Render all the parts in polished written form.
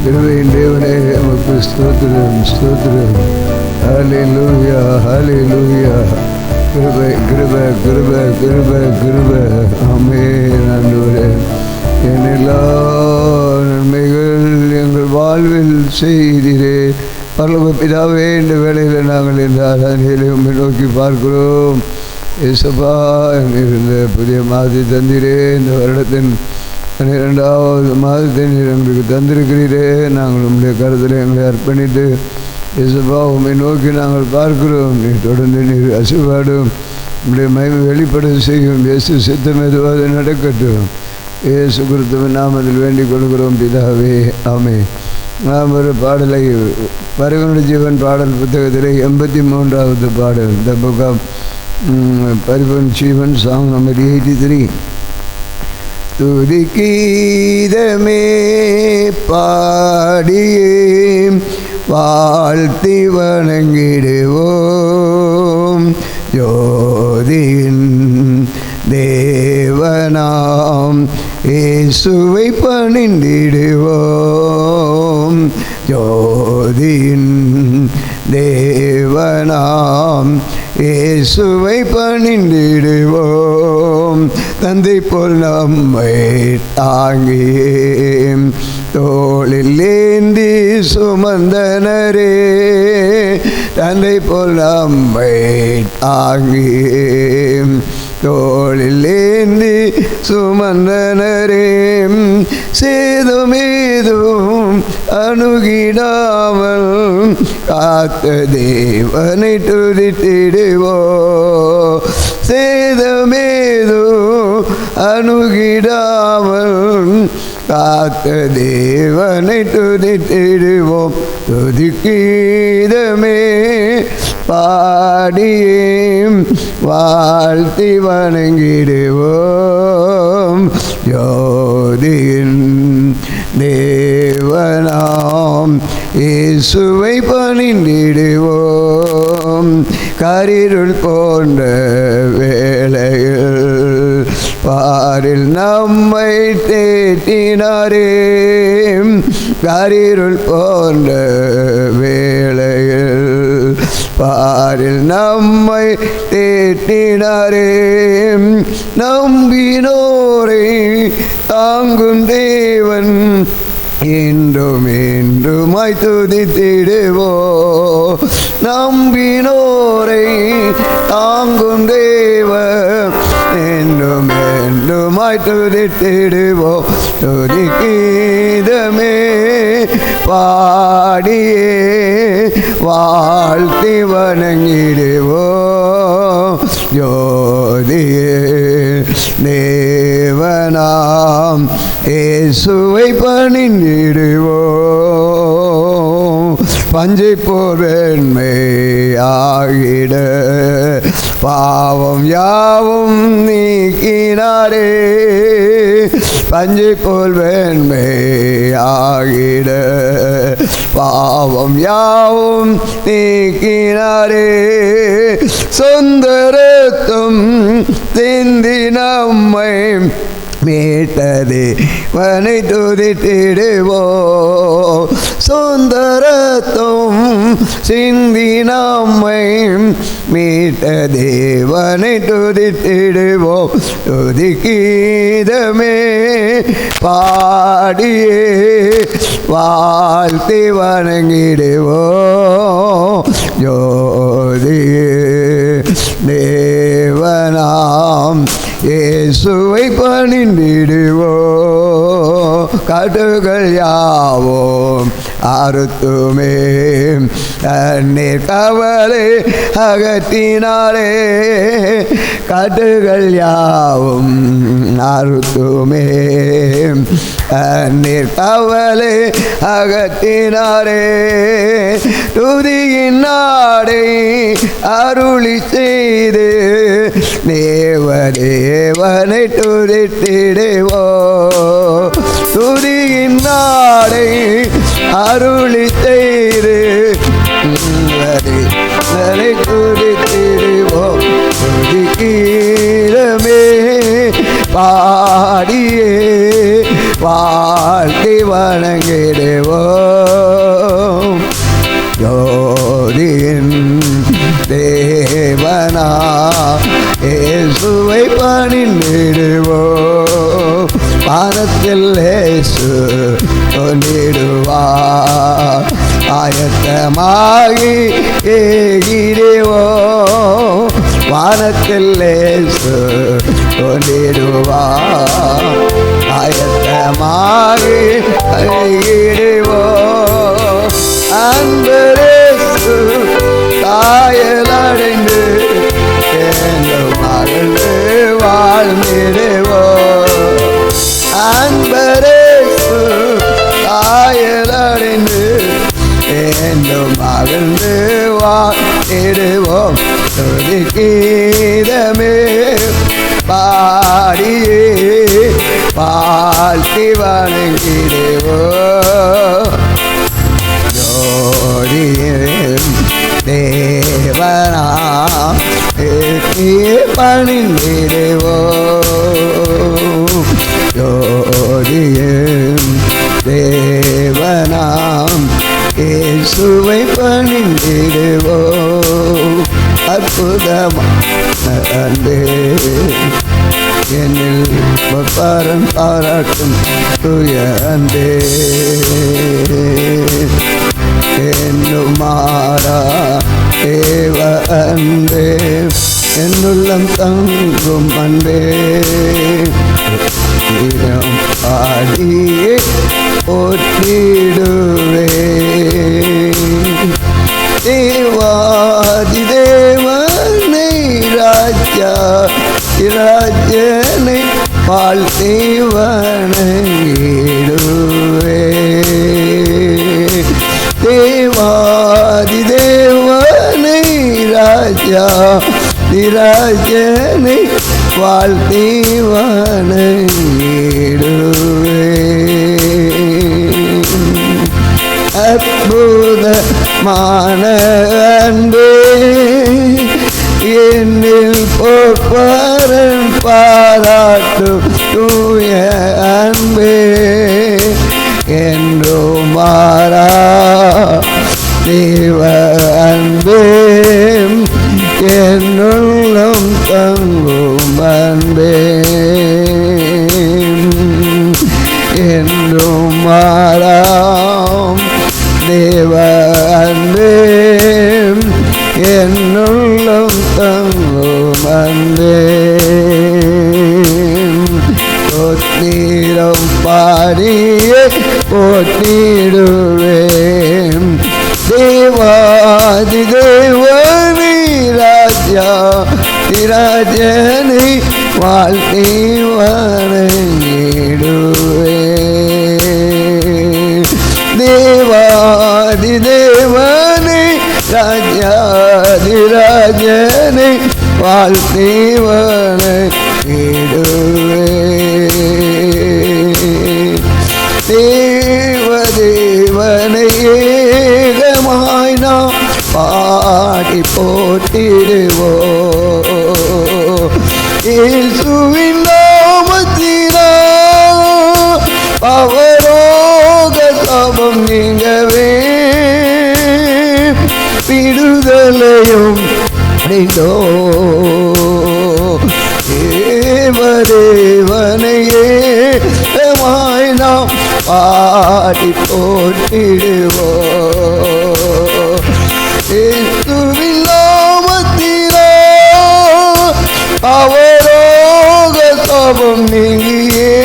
கிருபையின் தேவனே உமக்கு ஸ்தோத்திரம் ஸ்தோத்திரம். ஹல்லேலூயா ஹல்லேலூயா. கிருபை கிருபை கிருபை கிருபை கிருபை. ஆமென் ஆண்டவரே. என் எல்லா நன்மைகள் எங்கள் வாழ்வில் செய்தீரே. பரலோக பிதாவே, இந்த வேளையில் நாங்கள் இந்த ஆராதனையிலே உம்மை நோக்கி பார்க்கிறோம். இயேசுப்பா, இருந்த புதிய மாதத்தை தந்தீரே. இந்த வருடத்தின் 12வது மாதத்தை நீர் எங்களுக்கு தந்திருக்கிறீரே. நாங்கள் உங்களுடைய கருத்தில் எங்களை அர்ப்பணித்து இயேசுப்பா உம்மை நோக்கி நாங்கள் பார்க்கிறோம். நீர் தொடர்ந்து நீர் ஆசீர்வாடும், உங்களுடைய மகிமை வெளிப்பட செய்யும். இயேசு சித்தம் எதுவாக நடக்கட்டும். இயேசு கிறிஸ்துவின் நாமத்தில் வேண்டிக் கொள்கிறோம் பிதாவே, ஆமென். நாம் ஒரு பாடலை பரிவுள்ள ஜீவன் பாடல் புத்தகத்தில் 83வது பாடல், த புக் ஆஃப் பரிவுள்ள ஜீவன், சாங் நம்பர் 83. துதிக்கீதமே பாடியே வாழ்த்தி வணங்கிடுவோம். ஜோதியின் தேவனாம் இயேசுவை பணிந்திடுவோம். ஜோதியின் தேவனாம் இயேசுவை பணிந்திடுவோம். தந்தை போல் நம்மை தாங்கியே தோளில் ஏந்தி சுமந்தனரே. தந்தை போல் நம்மை தாங்கியே தோளில் ஏந்தி சுமந்தனரே. சேதுமேதும் அணுகிடாமல் காத்த தேவனை துதித்திடுவோ. சேதுமேதும் அணுகிடாமல் காத்த தேவனை துதித்திடுவோம். துதிக்கீதமே பாடியே வாழ்த்தி வணங்கிடுவோம். ஜோதியின் தேவனாம் இயேசுவை பணிந்திடுவோம். கரிருள் போன்ற வேளையில் பாரில் நம்மை தேற்றினாரே. கரிருள் போன்ற வேளையில் பாரில் நம்மை தேற்றினாரே. நம்பினோரை தாங்கும் தேவன் என்றும் என்றுமாய் துதித்திடுவோ. நம்பினோரை தாங்கும் தேவன் என்றும் என்றுமாய் துதித்திடுவோ. துதிக்கீதமே பாடியே வாழ்த்தி வணங்கிடுவோ. ஜோதியே தேவனாம் இயேசுவை பணிந்திடுவோம். பஞ்சை போர் வெண்மை ஆகிட பாவம் யாவும் நீக்கினாரே. பஞ்சை போல் வெண்மை ஆகிட பாவம் யாவும் நீக்கினாரே. சொந்த ரத்தம் சிந்தி நம்மை மீட்டதே வனை துதித்திடுவோ. சொந்த ரத்தம் சிந்தி நம்மை மீட்ட தேவனை துதித்திடுவோ. துதிக்கீதமே பாடியே வாழ்த்தி வணங்கிடுவோ. ஜோதியே தேவனாம் இயேசுவை பணிந்திடுவோ. கடுகள் யாவோம் அறுத்துமே தண்ணீர் கவலை அகற்றினாரே. கடுகள் யாவும் அறுத்துமே தண்ணீர் கவலை அகற்றினாரே. துதியின் நாடை அருளி செய்து தேவனை துதித்திடுவோ. துதியின் நாடை அருளி செய்து துதித்திடுவோம். துதிக்கீதமே பாடியே வாழ்த்தி வணங்கிட பணிந்திடுவோம். ஜோதியின் தேவனா இயேசுவை பணிந்திடுவோம். வானத்தில் இயேசு கொண்டிடுவார். ஆயத்தமாகி ஏகிடுவோம். வானத்தில் இயேசு கொண்டிடுவார். ஆயத்தமாகி ஏகிடுவோம். அன்பரேசு தாயலடைந்து என்றும் மகிழ்ந்து வாழ்ந்திடுவோம். அன்பரேசு தாயலடைந்து என்றும் மகிழ்ந்து வாழ்ந்திடுவோம். துதி கீதமே பாடியே வாழ்த்தி வணங்கிடுவோம். ஜோதியின் தேவனா பணிந்திடுவோம். ஜோதியின் தேவனாம் இயேசுவை பணிந்திடுவோம். அற்புதமான அன்பே என்னில் பரம் பாராட்டும் தூய அன்பே என்னும் மாறா தேவ அன்பே என்னுள்ளம் தங்கும் அன்பே பாடியே போற்றிடுவே. தேவாதி தேவனை ராஜா ராஜனை வாழ்த்தி வணங்கிடுவே. தேவாதி தேவனை ராஜா ராஜனை வாழ்த்தி வணங்கிடுவே. அற்புதமான அன்பே என்னில் போப்பரன் பாராட்டும் தூய அன்பே என்றும் மாறா தேவ அன்பே என்னுள்ளம் தங்கும் அன்பே என்றும் மாறாம் தேவ அன்பே என்னுள்ளம் தங்கும் அன்பே. போற்றிடம் பாடியே போற்றிடுவேன். தேவாதி தேவனை ராஜா ராஜனை வாழ்த்தி வணங்கிடுவே. தேவாதி தேவனை ராஜாதி ராஜனை வாழ்த்தி வணங்கிடுவே. தேவதேவனை ஏகமாய் நாம் பாடி போற்றிடுவோம். இயேசுவின் நாமத்தினால் அவரோக சாபம் நீங்கவே விடுதலையும் அடைந்தோம். தேவதேவனையே நாம் பாடி போற்றிடுவோம். இயேசுவின் நாமத்தினால் அவரோக சாபம் நீங்கியே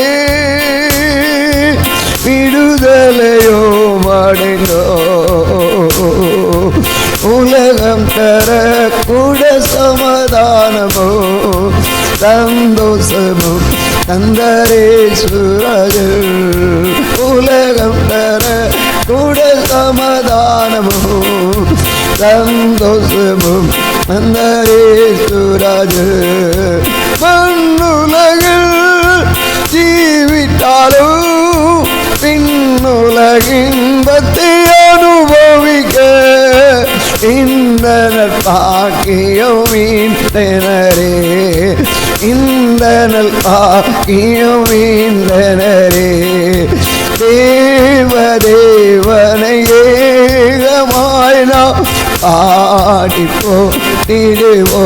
விடுதலையும் அடைந்தோம். உலகம் தர கூட சமாதானமோ சந்தோஷமோ தந்தரேசுராஜ. உலகம் தர கூட சமாதானமோ சந்தோஷமும் தந்தரேசுராஜ. மண்ணுலகில் ஜீவித்தாலும் பின்னுலகின்பத்தை அனுபவிக்க இந்த பாக்கியம் இந்தனரே. இந்த பாக்கியம் இந்தனரே. தேவ தேவனை ஏகமாய் நாம் ஆடிப்போ நீடுவோ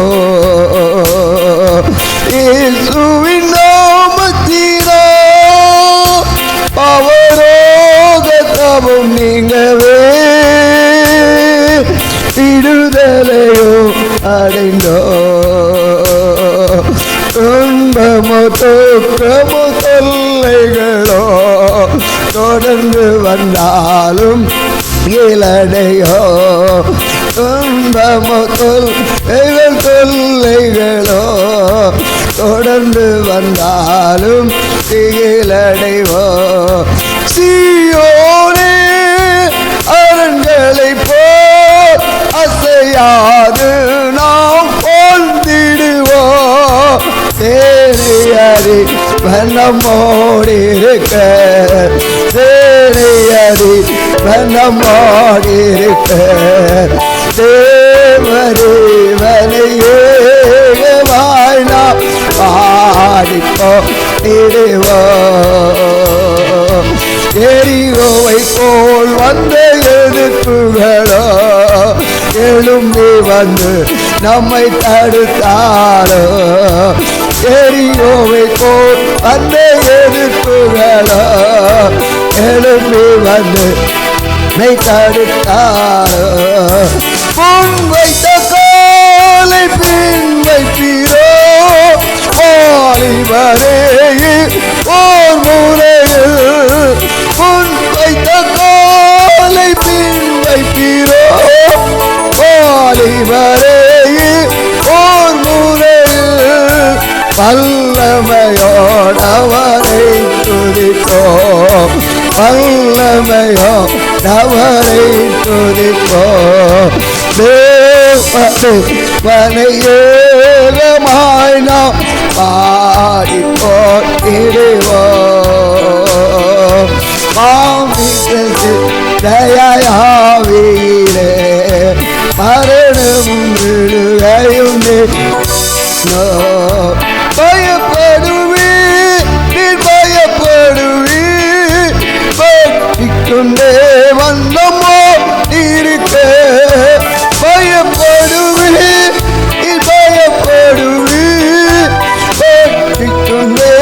இயேசுவின் நாமத்தினா அவரோக தவம் நீங்கவே விடுதலையோ அடைந்தோ துன்பமோ துக்கமோ தொல்லைகளோ தொடர்ந்து வந்தாலும் இலடையோ துன்பமோ தொல்லைகளோ தொடர்ந்து வந்தாலும் இலடைவோ சீயோனே அரண்களை போல் அசையாது நாம் போந்திடுவோம் தேனையறி நம்மோடிருக்க தேனையறி நம்மோடிருக்க தேவரேவனை ஏகமாய் நாம் பாடிப்போ இடுவோம் எரிகோவை போல் வந்த எதிர்ப்புகளோ எழும்பி வந்து நம்மை தடுத்தாரோ எரிகோவை போல் வந்த எதிர்ப்புகளோ எழும்பி வந்து நம்மை தடுத்தாரோ முன் வைத்த காலை பின் வைப்பீரோ வாலிபரேயில் ஓர் முறையில் முன் வைத்த காலை பின் வைப்பீரோ வாலிபரேயில் ஓர் முறையில் வல்லமையோடவரை துதிப்போம் வல்லமையோடவரை துதிப்போம் தேவனை நாம் பாடிப்போ இடுவோம் தயாயாவீரே மரணமும் விடுகையும் பயப்படுவே பயப்படுவே பற்றிக்கொண்டே வந்தமோ இருக்க பயப்படுவே பயப்படுவே பற்றிக்கொண்டே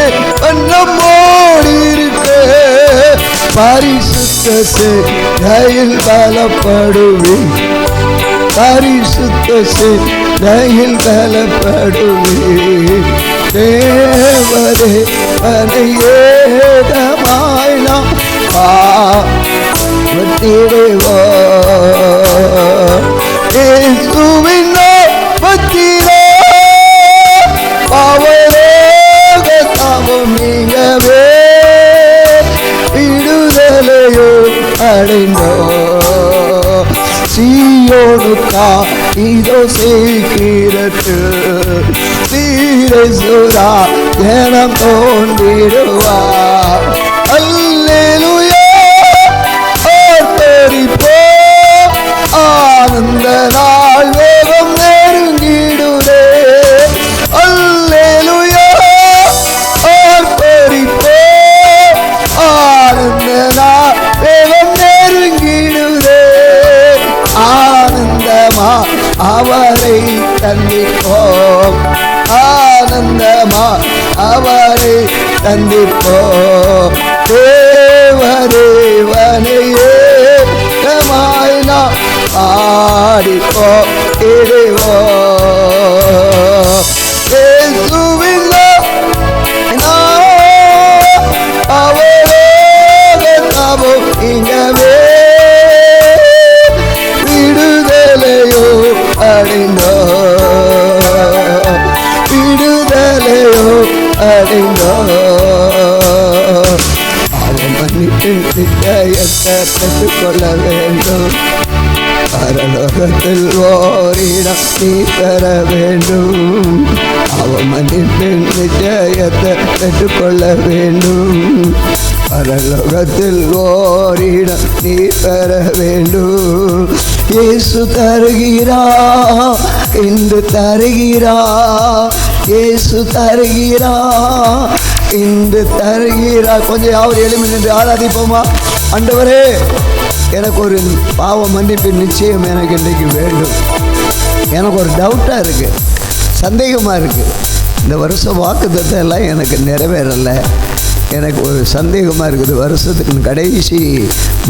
வந்தமோடி இருக்க பரிசுத்த சேனையில் பலப்படுவே பரிசுத்த சேனையில் பலப்படுவே தேவரே ஏகமாய் நாம் பாடிடுவோம் இயேசுவின் நாமத்திலே அவரோக தவம் நீங்கவே விடுதலையோ அடைந்தோ சீயோனுக்கா இதோ செய்கிறது சீரை சுரா எனம் தோன்றிடுவா அல்லேலூயா ஆர்ப்பரிப்போம் ஆனந்த நாள் வேகம் நெருங்கிடுதே அல்லேலூயா ஆர்ப்பரிப்போம் ஆனந்த நாள் வேகம் நெருங்கிடுதே ஆனந்தமா அவரை தந்திப்போம் ஆனந்தமா அவரை தந்திப்போம் தேவரேவனையே நாம் பாடிப்போ இடுவோம் இயேசுவின் அவரோக தவம் நீங்கவே விடுதலையோ அடைந்தோ விடுதலையோ அடைந்தோ அவன் மன்னிப்பின் நிச்சயத்தை பெற்றுக்கொள்ள வேண்டும் பரலோகத்தில் ஓரிடம் நீ பெற வேண்டும் அவன் மன்னிப்பின் நிச்சயத்தை பெற்றுக்கொள்ள வேண்டும் பரலோகத்தில் ஓரிடம் நீ பெற வேண்டும் இயேசு தருகிறா இன்று தருகிறா இயேசு தருகிறா இன்று தருகிறா கொஞ்சம் யாவது எளிமை நின்று ஆராதிப்போமா ஆண்டவரே, எனக்கு ஒரு பாவ மன்னிப்பு நிச்சயம் எனக்கு இன்றைக்கு வேண்டும். எனக்கு ஒரு டவுட்டாக இருக்குது, சந்தேகமாக இருக்குது. இந்த வருஷம் வாக்குத்தத்தம் எல்லாம் எனக்கு நிறைவேறலை. எனக்கு ஒரு சந்தேகமாக இருக்குது. வருஷத்துக்கு கடைசி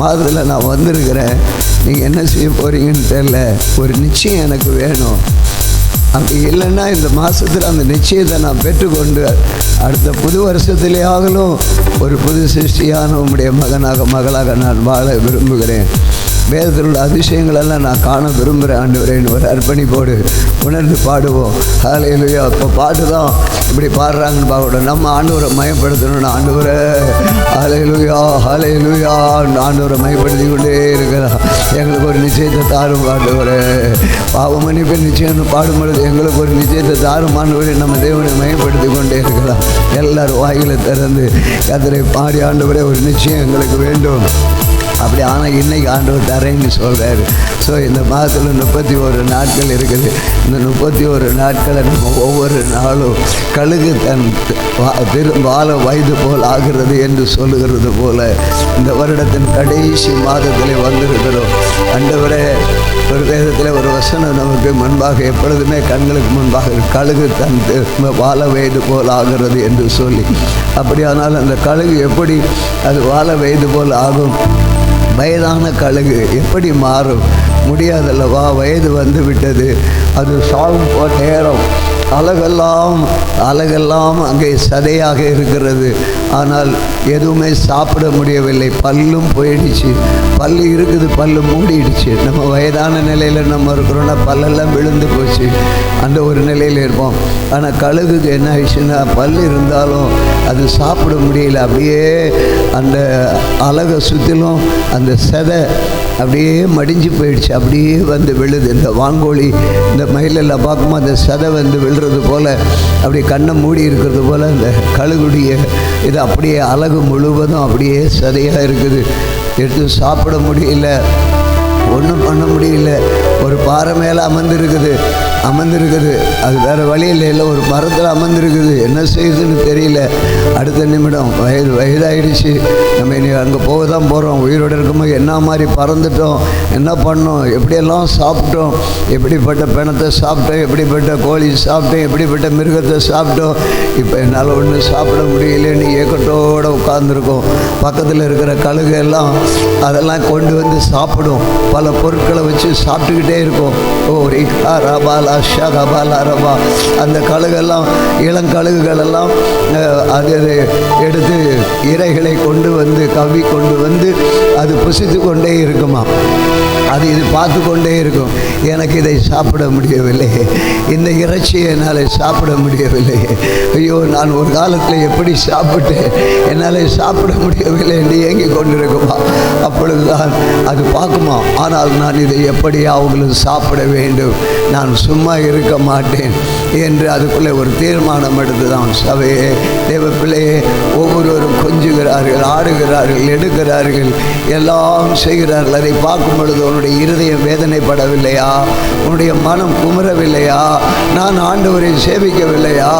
மாதத்தில் நான் வந்திருக்கிறேன். நீங்கள் என்ன செய்ய போகிறீங்கன்னு தெரியல. ஒரு நிச்சயம் எனக்கு வேணும். அப்படி இல்லைன்னா இந்த மாதத்தில் அந்த நிச்சயத்தை நான் பெற்றுக்கொண்டு அடுத்த புது வருஷத்திலே ஆகலும் ஒரு புது சிருஷ்டியான உம்முடைய மகனாக மகளாக நான் வாழ விரும்புகிறேன். வேதத்தில் உள்ள அதிசயங்களெல்லாம் நான் காண விரும்புகிறேன் ஆண்டவரேன்னு ஒரு அர்ப்பணிப்போடு உணர்ந்து பாடுவோம். ஹல்லேலூயா. இப்போ பாட்டு தான் இப்படி பாடுறாங்கன்னு பார்க்கணும். நம்ம ஆண்டவரை மயப்படுத்தணும்னு ஆண்டவரை ஹல்லேலூயா ஹல்லேலூயா ஆண்டவரை மயப்படுத்தி கொண்டே இருக்கிறான். எங்களுக்கு ஒரு நிச்சயத்தை தாரும் ஆண்டவரே. பாவ மன்னிப்பு நிச்சயம்னு பாடும்பொழுது எங்களுக்கு ஒரு நிச்சயத்தை தாரும் ஆண்டவரே. நம்ம தேவனை மயப்படுத்தி கொண்டே இருக்கலாம். எல்லாரும் வாயிலை திறந்து கர்த்தரை பாடி ஆண்டவரே ஒரு நிச்சயம் எங்களுக்கு வேண்டும். அப்படி ஆனால் இன்றைக்கி ஆண்டவர் தரேன்னு சொல்கிறாரு. ஸோ இந்த மாதத்தில் 31 நாட்கள் இருக்குது. இந்த 31 நாட்களை நம்ம ஒவ்வொரு நாளும் கழுகு தன் வாழ வயது போல் ஆகிறது என்று சொல்லுகிறது போல் இந்த வருடத்தின் கடைசி மாதத்தில் வந்திருக்கிறோம். ஆண்டவரே, ஒரு வேதத்தில் ஒரு வசனம் நமக்கு முன்பாக எப்பொழுதுமே கண்களுக்கு முன்பாக கழுகு தன் வாழ வயது போல் ஆகிறது என்று சொல்லி, அப்படியானால் அந்த கழுகு எப்படி அது வாழ வயது போல் ஆகும்? வயதான கழுகு எப்படி மாறும்? முடியாதல்லவா? வயது வந்து விட்டது. அது சாகும் நேரம். அழகெல்லாம் அங்கே சதையாக இருக்கிறது. ஆனால் எதுவுமே சாப்பிட முடியவில்லை. பல்லும் போயிடுச்சு. பல்லு இருக்குது, பல்லு மூடிடுச்சு. நம்ம வயதான நிலையில் நம்ம இருக்கிறோன்னா பல்லெல்லாம் விழுந்து போச்சு. அந்த ஒரு நிலையில் இருப்போம். ஆனால் கழுகுக்கு என்ன ஆயிடுச்சுன்னா பல் இருந்தாலும் அது சாப்பிட முடியல. அப்படியே அந்த அழகை சுற்றிலும் அந்த சதை அப்படியே மடிஞ்சு போயிடுச்சு. அப்படியே வந்து விழுது. இந்த வான்கோழி இந்த மயிலெல்லாம் பார்க்கும்போது அந்த சதை வந்து விழுறது போல், அப்படியே கண்ணை மூடி இருக்கிறது போல் அந்த கழுகுடைய இது அப்படியே அழகு முழுவதும் அப்படியே சதையாக இருக்குது. எடுத்து சாப்பிட முடியல, ஒன்றும் பண்ண முடியல. ஒரு பாறை மேலே அமர்ந்திருக்குது. அது வேறு வழியில் இல்லை. ஒரு மரத்தில் அமர்ந்திருக்குது. என்ன செய்யுதுன்னு தெரியல. அடுத்த நிமிடம் வயதாகிடுச்சு. நம்ம இனி அங்கே போக தான் போகிறோம். உயிரோடு இருக்கும்போது என்ன மாதிரி பறந்துட்டோம், என்ன பண்ணோம், எப்படியெல்லாம் சாப்பிட்டோம், எப்படிப்பட்ட பிணத்தை சாப்பிட்டோம், எப்படிப்பட்ட கோழி சாப்பிட்டோம், எப்படிப்பட்ட மிருகத்தை சாப்பிட்டோம். இப்போ என்னால் ஒன்றும் சாப்பிட முடியலன்னு ஏக்கத்தோடு உட்காந்துருக்கோம். பக்கத்தில் இருக்கிற கழுகு எல்லாம் அதெல்லாம் கொண்டு வந்து சாப்பிடும். பல பொருட்களை வச்சு சாப்பிட்டுக்கிட்டே இருக்கும். ஓ ரிகா ரபாலா ஷகபாலா ரபா. அந்த கழுகெல்லாம் இளங்கழுகுகள் எல்லாம் அது எடுத்து இறைகளை கொண்டு வந்து கவ்வி கொண்டு வந்து அது புசித்து கொண்டே இருக்குமா. அது இது பார்த்து கொண்டே இருக்கும். எனக்கு இதை சாப்பிட முடியவில்லை, இந்த இறைச்சியை என்னால் சாப்பிட முடியவில்லை. ஐயோ, நான் ஒரு காலத்தில் எப்படி சாப்பிட்டேன், என்னால் சாப்பிட முடியவில்லை என்று ஏங்கி கொண்டிருக்குமா. அப்பொழுதுதான் அது பார்க்குமா, ஆனால் நான் இதை எப்படியாவது சாப்பிட வேண்டும், நான் சும்மா இருக்க மாட்டேன் என்று அதுக்குள்ளே ஒரு தீர்மானம் எடுத்து தான் சபையே, தேவ பிள்ளையே, ஒவ்வொருவரும் கொஞ்சுகிறார்கள், ஆடுகிறார்கள், எடுக்கிறார்கள், எல்லாம் செய்கிறார்கள். அதை பார்க்கும் பொழுது உன்னுடைய இருதயம் வேதனைப்படவில்லையா? உன்னுடைய மனம் குமரவில்லையா? நான் ஆண்டவரை சேவிக்கவில்லையா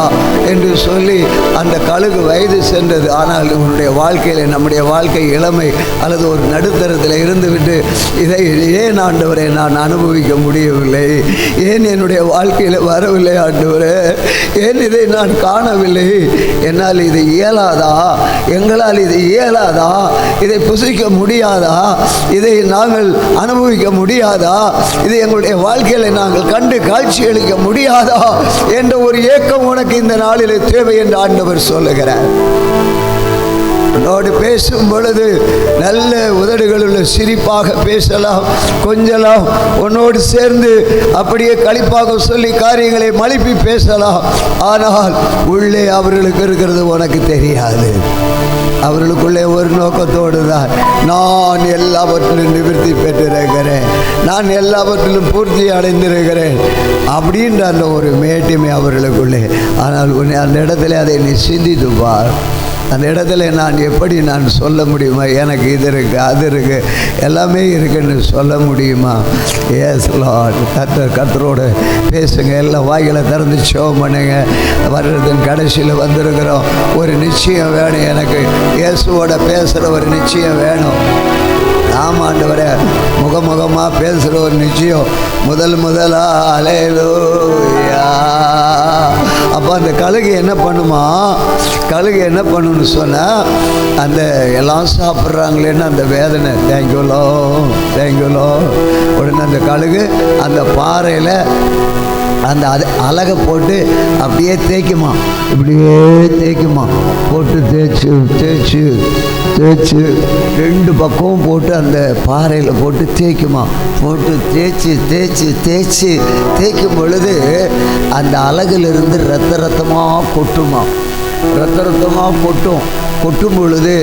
என்று சொல்லி அந்த கழுகு வயது சென்றது. ஆனால் உன்னுடைய வாழ்க்கையில், நம்முடைய வாழ்க்கை இளமை அல்லது ஒரு நடுத்தரத்தில் இருந்துவிட்டு இதை ஏன் ஆண்டவரை நான் அனுபவிக்க முடியவில்லை, ஏன் என்னுடைய வாழ்க்கையில் வரவில்லை ஆண்டவரே, ஏன் இதை நான் காணவில்லை, என்னால் இது இயலாதா, எங்களால் இது இயலாதா, இதை புசிக்க முடியாதா, இதை நாங்கள் அனுபவிக்க முடியாதா, இது எங்களுடைய வாழ்க்கையில் நாங்கள் கண்டு காட்சி அளிக்க முடியாதா என்ற ஒரு ஏக்கம் உனக்கு இந்த நாளில் தேவை என்று ஆண்டவர் சொல்லுகிறார். உன்னோடு பேசும் பொழுது நல்ல உதடுகளுள்ள சிரிப்பாக பேசலாம், கொஞ்சலாம், உன்னோடு சேர்ந்து அப்படியே களிப்பாக சொல்லி காரியங்களை மழுப்பி பேசலாம். ஆனால் உள்ளே அவர்களுக்கு இருக்கிறது உனக்கு தெரியாது. அவர்களுக்குள்ளே ஒரு நோக்கத்தோடு தான், நான் எல்லாவற்றிலும் நிவர்த்தி பெற்றிருக்கிறேன், நான் எல்லாவற்றிலும் பூர்த்தி அடைந்திருக்கிறேன் அப்படின்ற அந்த ஒரு மேட்டுமை அவர்களுக்குள்ளே. ஆனால் அந்த இடத்துல அதை நீ சிந்தித்து பார். அந்த இடத்துல நான் எப்படி நான் சொல்ல முடியுமா? எனக்கு இது இருக்குது, அது இருக்குது, எல்லாமே இருக்குன்னு சொல்ல முடியுமா? S Lord. கர்த்தரோட பேசுங்க. எல்லாம் வாய்களை திறந்து ஜெபம் பண்ணுங்க. வர்றதன் கடைசியில் வந்திருக்கிறோம். ஒரு நிச்சயம் வேணும் எனக்கு. இயேசுவோட பேசுகிற ஒரு நிச்சயம் வேணும். ஆமாண்டவரே, முகமுகமாக பேசுகிற ஒரு நிச்சயம் முதலா அல்லேலூயா. அப்போ அந்த கழுகு என்ன பண்ணுமா? கழுகு என்ன பண்ணுன்னு சொன்னால், அந்த எல்லாம் சாப்பிட்றாங்களேன்னு அந்த வேதனை, தேங்க்யூலோ தேங்க்யூலோ. உடனே அந்த கழுகு அந்த பாறையில் அந்த அலகை போட்டு அப்படியே தேய்க்குமா, இப்படியே தேய்க்குமா, போட்டு தேய்ச்சி தேய்ச்சி தேய்ச்சி 2 பக்கமும் போட்டு அந்த பாறையில் போட்டு தேய்க்குமா, போட்டு தேய்ச்சி தேய்ச்சி தேய்ச்சி தேய்க்கும் பொழுது அந்த அலகிலிருந்து ரத்தமாக கொட்டுமா, ரத்தமாக கொட்டும் பொழுது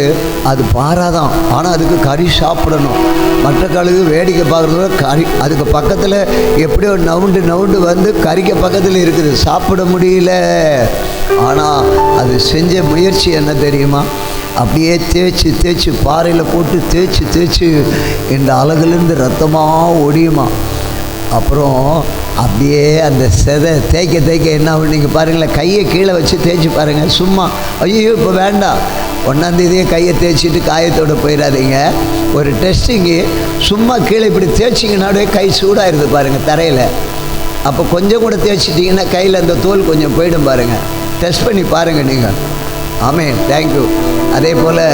அது பாராதான். ஆனால் அதுக்கு கறி சாப்பிடணும். மற்ற கழுகு வேடிக்கை பார்க்குறதோட கறி அதுக்கு பக்கத்தில் எப்படியோ நவுண்டு வந்து கறிக்க பக்கத்தில் இருக்குது, சாப்பிட முடியல. ஆனால் அது செஞ்ச முயற்சி என்ன தெரியுமா? அப்படியே தேய்ச்சி தேய்ச்சி பாறையில் போட்டு தேய்ச்சி தேய்ச்சி இந்த அலகுலேருந்து ரத்தமாக ஒடியுமா. அப்புறம் அப்படியே அந்த செதை தேய்க்க என்ன நீங்கள் பாருங்களேன், கையை கீழே வச்சு தேய்ச்சி பாருங்கள். சும்மா ஐயோ இப்போ வேண்டாம், 1ஆம் தேதியே கையை தேய்ச்சிட்டு காயத்தோடு போயிடாதீங்க. ஒரு டெஸ்டிங்கு, சும்மா கீழே இப்படி தேய்ச்சிங்கனாலே கை சூடாயிருது பாருங்கள் தரையில். அப்போ கொஞ்சம் கூட தேய்ச்சிட்டிங்கன்னா கையில் அந்த தோல் கொஞ்சம் போயிடும் பாருங்கள். டெஸ்ட் பண்ணி பாருங்கள் நீங்கள். ஆமென், தேங்க்யூ. அதே போல்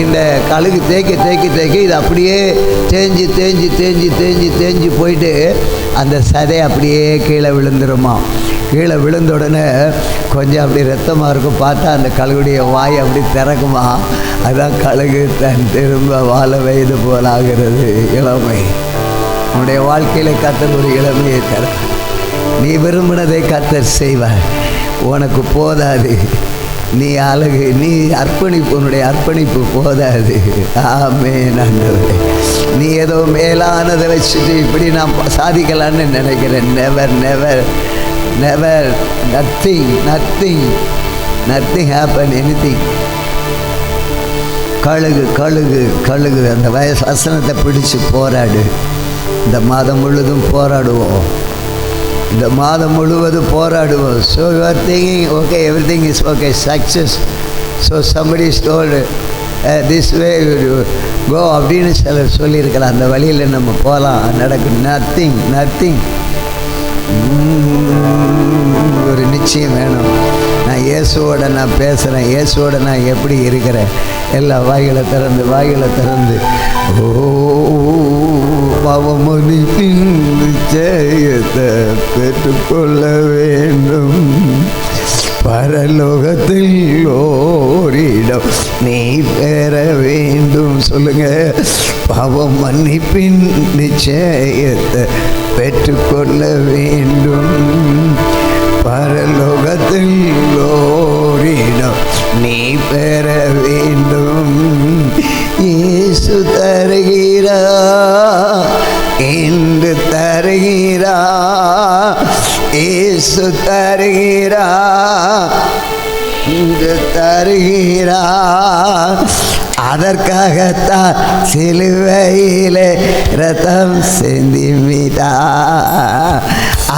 இந்த கழுகு தேய்க்க இது அப்படியே தேஞ்சு போயிட்டு அந்த சதை அப்படியே கீழே விழுந்துருமா. கீழே விழுந்த உடனே கொஞ்சம் அப்படி ரத்தமாக இருக்கும். பார்த்தா அந்த கழுகுடைய வாய் அப்படி திறக்குமா. அதுதான் கழுகு தன் திரும்ப வாழ வயது போல் ஆகிறது. இளமை. உன்னுடைய வாழ்க்கையில் கர்த்தர் ஒரு இளமையை தர. நீ விரும்பினதை கர்த்தர் செய்வார். உனக்கு போதாது, நீ அழகு, நீ அர்ப்பணிப்பு, உன்னுடைய அர்ப்பணிப்பு போதாது. ஆமென் ஆண்டவரே. நீ ஏதோ மேலானதை வச்சுட்டு இப்படி நான் சாதிக்கலான்னு நினைக்கிறேன். Never never never. Nothing happen anything. கழுகு அந்த வசனத்தை பிடிச்சு போராடு. இந்த மாதம் முழுவதும் போராடுவோம். So you are thinking, okay, everything is okay, success. So somebody is told, this way you go அப்படின்னு சிலர் சொல்லியிருக்கலாம். அந்த வழியில் நம்ம போகலாம், நடக்கும். நத்திங். ஒரு நிச்சயம் வேணும். நான் இயேசுவோட நான் பேசுகிறேன், இயேசுவோட நான் எப்படி இருக்கிறேன். எல்லா வாய்களை திறந்து ஓ பாவமன்னிப்பின் நிச்சயத்தை பெற்றுக்கொள்ள வேண்டும். பரலோகத்தில் ஓரிடம் நீ பெற வேண்டும். சொல்லுங்க, பாவம் மன்னிப்பின் நிச்சயத்தை பெற்றுக்கொள்ள வேண்டும். பரலோகத்தில் ஓரிடம் நீ பெற வேண்டும். இயேசு தருகிறா என்று தருகிறா. இயேசு தருகிறா என்று தருகிறா. அதற்காகத்தான் சிலுவையிலே ரத்தம் சிந்திவிட்டா.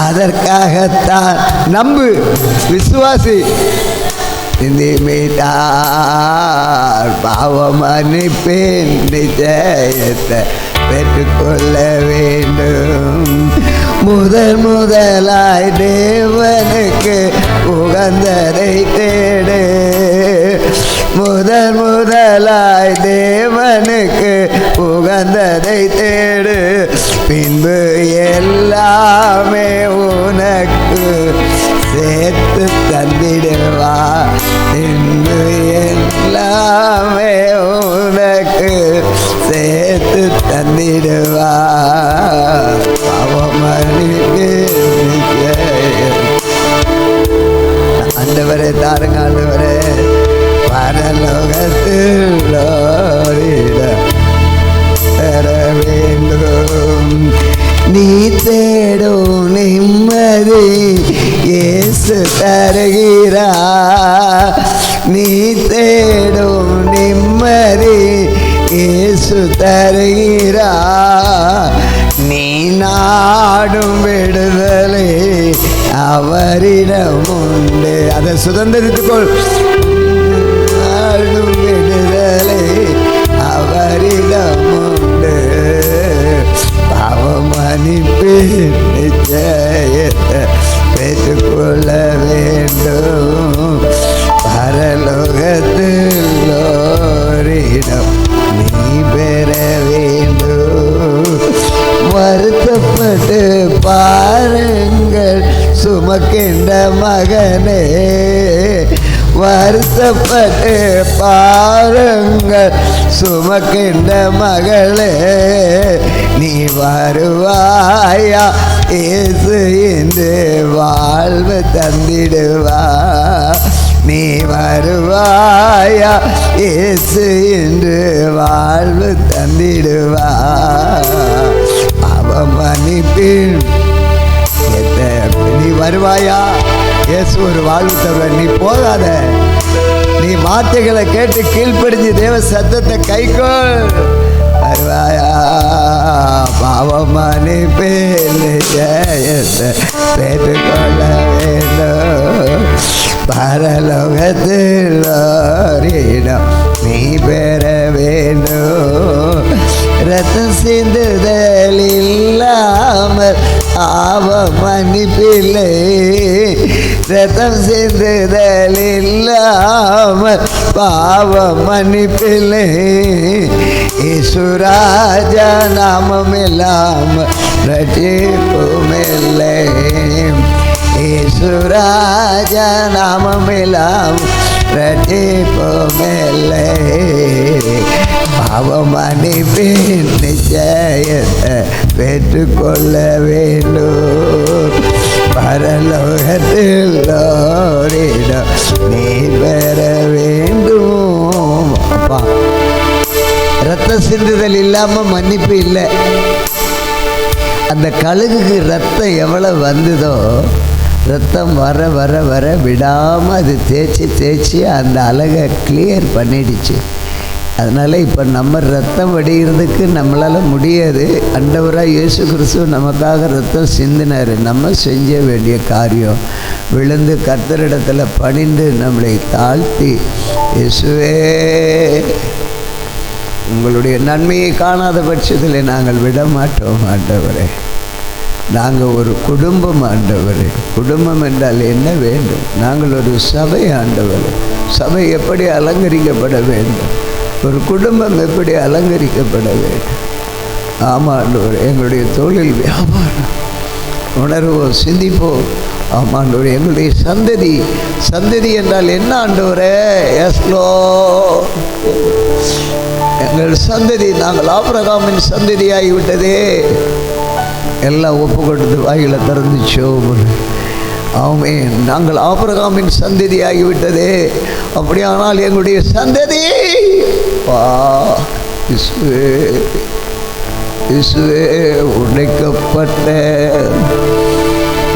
அதற்காகத்தான் நம்பு, விசுவாசி. சிந்திவிட்டார். பாவம் மன்னிப்பேன் நிச்சயத்தை பெற்றுக்கொள்ள வேண்டும். முதலாய் தேவனுக்கு உகந்ததை தேடு. முதலாய் தேவனுக்கு உகந்ததை தேடு. பின்பு எல்லாமே உனக்கு சேர்த்து தந்திடுவா. பின்பு எல்லாமே உனக்கு சேர்த்து தந்திடுவா. ஆண்டவரே தாருங்க, ஆண்டவரே. பரலோகத்தில் பெற வேண்டும். நீ தேடும் நிம்மதி இயேசு தருகிறா. நீ நாடும் விடுதலை அவரிடம் உண்டு. அதை சுதந்திரித்துக்கொள். நாடும் விடுதலை அவரிடம் உண்டு. பாவம் மன்னிப்பு நிச்சயத்தை பெற்றுக்கொள்ள வேண்டும். பரலோகத்தில் ஓரிடம் நீ பெற வேண்டும். வருத்தப்பட்டு பாருங்கள் சுமக்கின்ற மகனே, வருத்தப்பட்டு பாருங்கள் சுமக்கின்ற மகளே, நீ வருவாயா இயேசு என்று வாழ்வு தந்திடுவா. நீ வருவாயா இயேசு என்று வாழ்வு தந்திடுவா. அவமன்னிப்பின் நீ வருவாயா? இயேசு ஒரு வாழ்வு தருவார். நீ போகாத. நீ வார்த்தைகளை கேட்டு கீழ்ப்படிஞ்சு தேவ சத்தத்தை கைக்கொள். வருவாயா? பாவமன்னிப்பின் ஜெயத்தை பெற்றுக்கொள்ள வேண்டும். பரலோகத்தில் ஓரிடம் நீ பெற வேண்டும். ரத்தம் சிந்துதல் இல்லாமல் பாவ மன்னிப்பில்லை. ரத்தம் சிந்துதல் இல்லாமல் பாவ மன்னிப்பில்லை. இயேசுராஜா நாமம் இல்லாமல் ரட்சிப்புமில்லை. இயேசுராஜா நாமம் இல்லாமல் ரட்சிப்புமில்லை. பாவமன்னிப்பின் நிச்சயத்தை பெற்றுக்கொள்ள வேண்டும். பரலோகத்தில் ஓரிடம் நீ பெற வேண்டும். அப்பா, ரத்த சிந்துதல் இல்லாமல் மன்னிப்பு இல்லை. அந்த கழுகுக்கு ரத்தம் எவ்வளோ வந்ததோ, ரத்தம் வர வர வர விடாமல் அது தேய்ச்சி அந்த அழகை கிளியர் பண்ணிடுச்சு. அதனால் இப்போ நம்ம ரத்தம் வடிகிறதுக்கு நம்மளால் முடியாது. ஆண்டவராக இயேசு கிறிஸ்து நமக்காக ரத்தம் சிந்தினார். நம்ம செஞ்ச வேண்டிய காரியம் விழுந்து கர்த்தரிடத்தில் பணிந்து நம்மளை தாழ்த்தி, இயேசுவே உங்களுடைய நன்மையை காணாத பட்சத்தில் நாங்கள் விட மாட்டோம் ஆண்டவரே. நாங்கள் ஒரு குடும்பம் ஆண்டவரே. குடும்பம் என்றால் என்ன வேண்டும்? நாங்கள் ஒரு சபை ஆண்டவரே. சபை எப்படி அலங்கரிக்கப்பட வேண்டும்? ஒரு குடும்பம் எப்படி அலங்கரிக்கப்பட வேண்டும்? ஆமாம் ஆண்டவரே, எங்களுடைய தொழில் வியாபாரம் உணர்வோம், சிந்திப்போம். ஆமாம் ஆண்டவரே, எங்களுடைய சந்ததி என்றால் என்ன ஆண்டவரே? எஸ்லோ எங்கள் சந்ததி, நாங்கள் ஆபிரகாமின் சந்ததியாகிவிட்டதே. எல்லாம் ஒப்பு கொடுத்து வாயில திறந்துச்சோ. ஆமென். நாங்கள் ஆபிரகாமின் சந்ததி ஆகிவிட்டதே. அப்படியானால் எங்களுடைய சந்ததி இயேசுவே உடைக்கப்பட்ட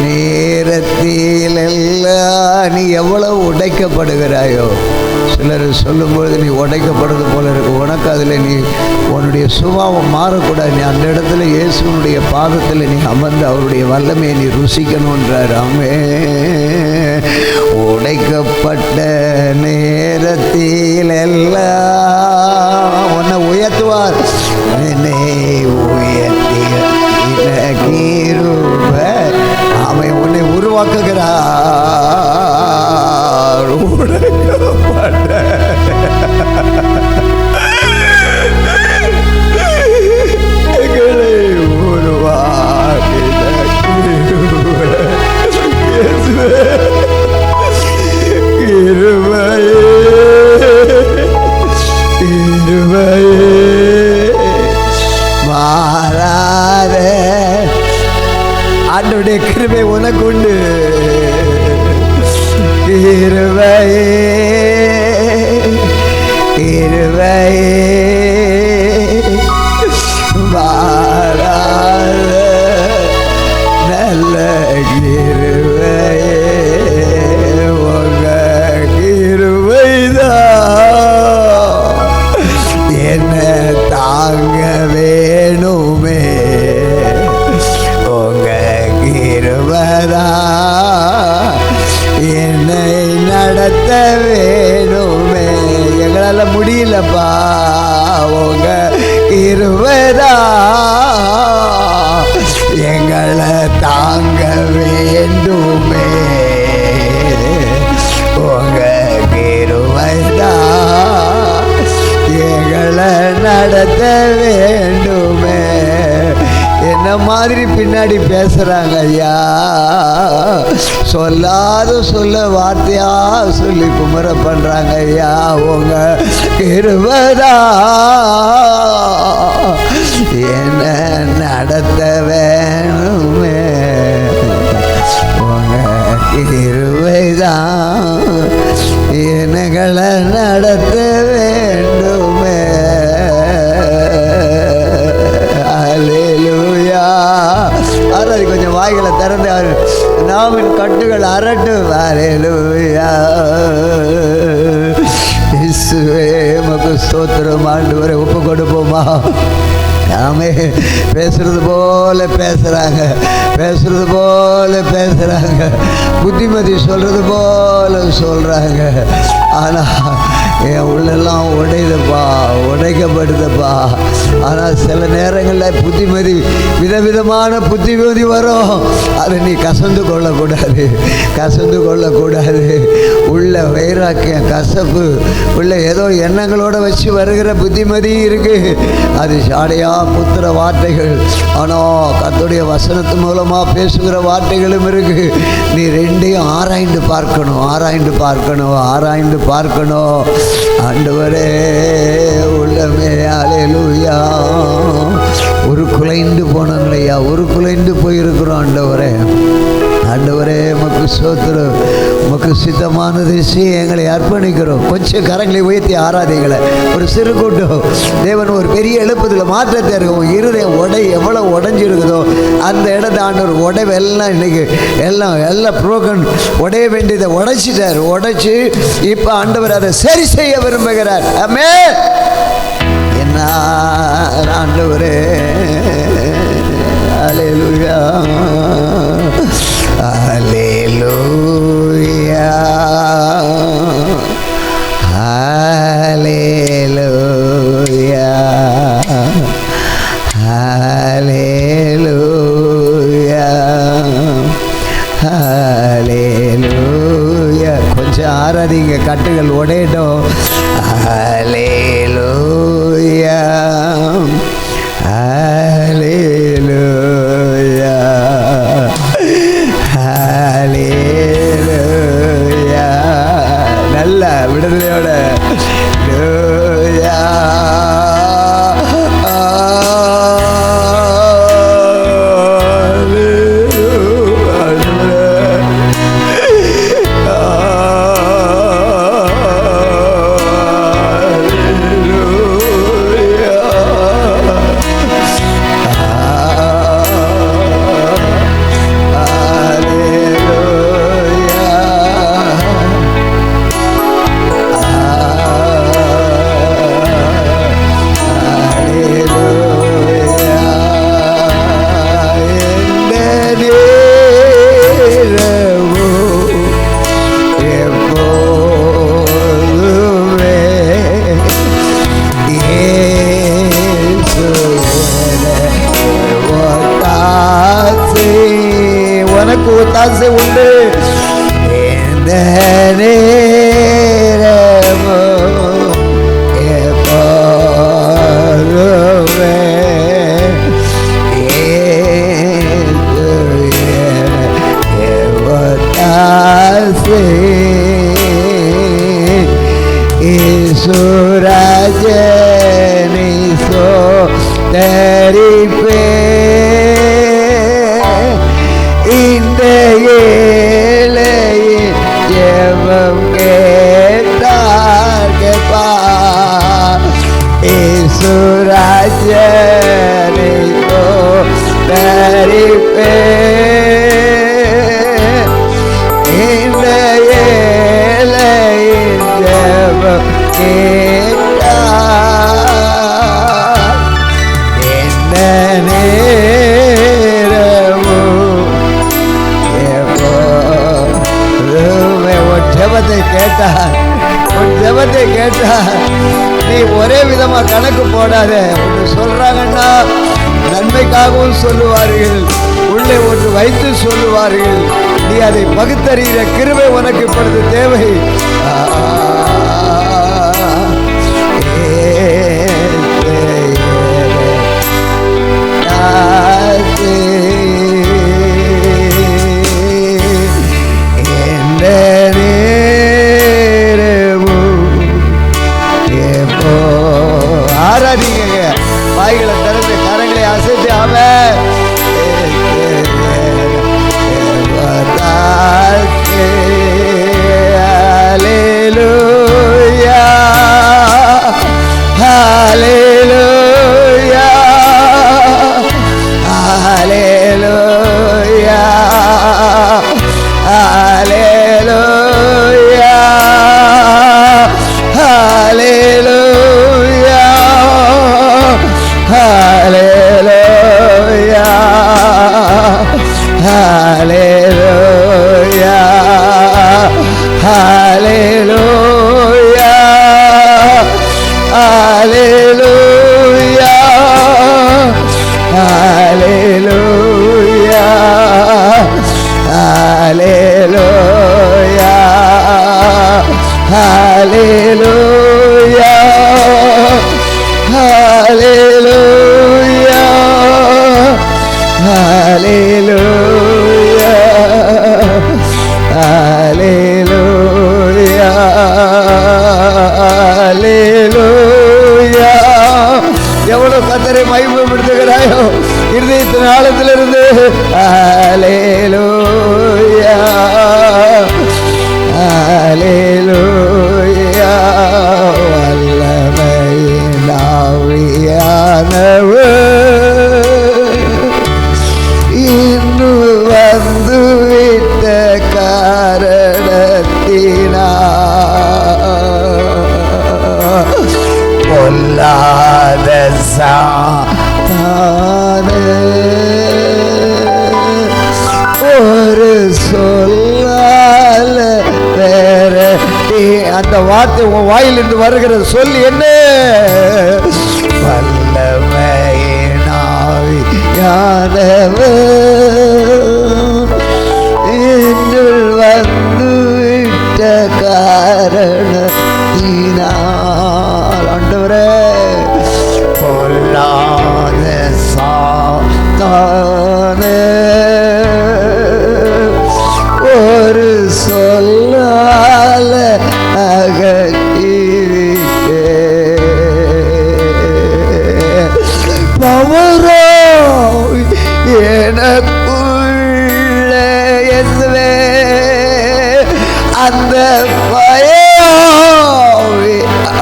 நேரத்தில் எல்லாம் நீ எவ்வளவு உடைக்கப்படுகிறாயோ. சிலர் சொல்லும்பொழுது நீ உடைக்கப்படுறது போல இருக்கு. உனக்கு அதில் நீ உன்னுடைய சுபாவம் மாறக்கூடாது. நீ அந்த இடத்துல இயேசுனுடைய பாதத்தில் நீ அமர்ந்து அவருடைய வல்லமையை நீ ருசிக்கணுன்றார். ஆமென். உடைக்கப்பட்ட நேரத்தில் எல்லாம் உன்னை உயர்த்துவார். என்னை உயர்த்திய கிருபை அவன் உன்னை உருவாக்குகிறார். உடைக்கப்பட்ட எங்களை உருவாக்கின கிருபையே மாறாத ஆண்டவருடைய கிருபை உனக்கு உண்டு. கிருபையே மாறாத நல்ல கிருபையே உங்க கிருபைதான் என்ன தாங்க வேணுமே. முடியலப்பா, உங்க கிருபைதா எங்களை தாங்க வேண்டுமே, உங்க கிருபைதா எங்களை நடத்த வேண்டுமே. என்ன மாதிரி பின்னாடி பேசுறாங்க ஐயா, சொல்லாத சொல்ல வார்த்தையா சொல்லி குமர பண்றாங்க ஐயா. உங்க கிருபைதா என்ன நடத்த வேணுமே, உங்க கிருபைதா என்னங்களை நடத்த வேண்டுமே. அல்லேலூயா. அது கொஞ்சம் வாய்களை திறந்து நாவின் கட்டுகள் அரட்டும். அல்லேலூயா. இயேசுவே உமக்கு ஸ்தோத்திரம். ஆண்டவரே ஒப்பு கொடுப்போமா? ஆமே. பேசுறது போல பேசுறாங்க, பேசுறது போல பேசுறாங்க, புத்திமதி சொல்றது போல சொல்றாங்க. ஆனா என் உள்ளெல்லாம் உடையுதுப்பா, உடைக்கப்படுதுப்பா. ஆனால் சில நேரங்களில் புத்திமதி விதவிதமான புத்திமதி வரும். அதை நீ கசந்து கொள்ளக்கூடாது, கசந்து கொள்ளக்கூடாது. உள்ள வைராக்கியம், கசப்பு, உள்ள ஏதோ எண்ணங்களோட வச்சு வருகிற புத்திமதி இருக்கு. அது சாடையா குத்துற வார்த்தைகள். ஆனால் கர்த்தருடைய வசனத்து மூலமாக பேசுகிற வார்த்தைகளும் இருக்கு. நீ ரெண்டையும் ஆராய்ந்து பார்க்கணும், ஆராய்ந்து பார்க்கணும், ஆராய்ந்து பார்க்கணும். ஆண்டவரே உள்ளமே. அல்லேலூயா. ஒரு குலைந்து போனோங்களையா, ஒரு குலைந்து போயிருக்கிறோம். ஆண்டவரே, ஆண்டவரே உமக்கு ஸ்தோத்திரம். உமக்கு சித்தமானது செய்ய எங்களை அர்ப்பணிக்கிறோம். கொஞ்சம் கரங்களை உயர்த்தி ஆராதிங்களை. ஒரு சிறு கூட்டம் தேவன் ஒரு பெரிய எழுப்புதல் மாற்றத்தை இருக்கும். இருதயம் எவ்வளோ உடைஞ்சிருக்குதோ அந்த இடத்த ஆண்டவர் உடைவெல்லாம் இன்னைக்கு எல்லாம் புரோக்கன் உடைய வேண்டியதை உடைச்சிட்டார். உடைச்சி இப்போ ஆண்டவர் அதை சரி செய்ய விரும்புகிறார். ஆமென். என்ன ஆண்டவரே. அல்லேலூயா. Hallelujah, Hallelujah, Hallelujah, Hallelujah. கொஞ்சம் ஆராதிங்க, கட்டுகள் உடையட்டும். Hallelujah, Hallelujah, Hallelujah. நல்ல விடுதலையோட உனக்கு ஒத்தாசை உண்டு. எந்த நேரமோ எப்போதுமே ஒத்தாசை ஈசுராஜனை சோதரிப்பே. இந்த ஏழையின் ஜெபம் கேட்டார்கப்பா. ஈசுராஜனை சோதரிப்பே. இந்த ஏழையின் ஜெபம் கேட்டார். என்ன நேரமோ ஜெபத்தை கேட்டார், உன் ஜெபத்தை கேட்டார். போடாத. ஒன்று சொல்றாங்கன்னா நன்மைக்காகவும் சொல்லுவார்கள், உள்ளே ஒன்று வைத்து சொல்லுவார்கள். நீ அதை பகுத்தறிகிற கிருபை உனக்கு இப்பொழுது தேவை. ஆராதிங்க, வாய்களை திறந்து கரங்களை அசைத்து அவன் எவ்வளவு கர்த்தரை மகிமைப்படுத்துகிறாயோ இருதயத்தின் ஆழத்திலிருந்து. அல்லேலூயா அல்லேலூயா. வல்லமையின் ஆவியானவர் இன்னும் வந்து விட்ட காரணத்தினால் பொல்லாத சாத்தானே ஒரு சொல்லால வேற அந்த வார்த்தை உன் வாயிலிருந்து வருகிற சொல் என்ன? வல்லமையின் ஆவியானவர் என்னுள் வந்து விட்ட காரணத்தினால். ஆண்டவரே, பொல்லாத சாத்தானே ஒரு சொல்லால அகற்றிவிட்டே. பவரோ எனக்குள்ள இயேசுவே, அந்த பயம்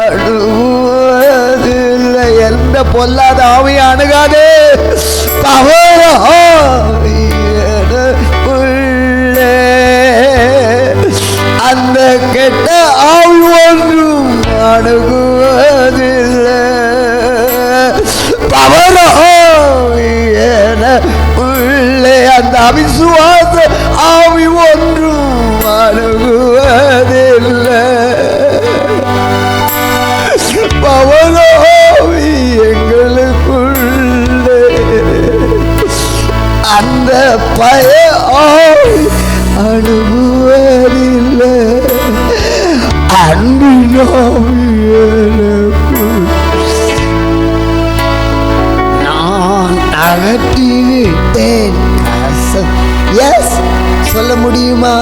அணுகுவதில்லை. எந்த பொல்லாத ஆவியை அணுகாதே. பவரோ எனக்குள்ளே அந்த கெட்ட ஆவி ஒன்றும் அணுகுவதில்லை. பவரோ எனக்குள்ளே அந்த அவிசுவாச ஆவி ஒன்றும் அணுகுவதில்லை. பவரோ எங்களுக்குள்ளே அந்த பய ஆவி அணுகுவதில்லை. நான் அகற்றிவிட்டேன். எஸ், சொல்ல முடியுமா?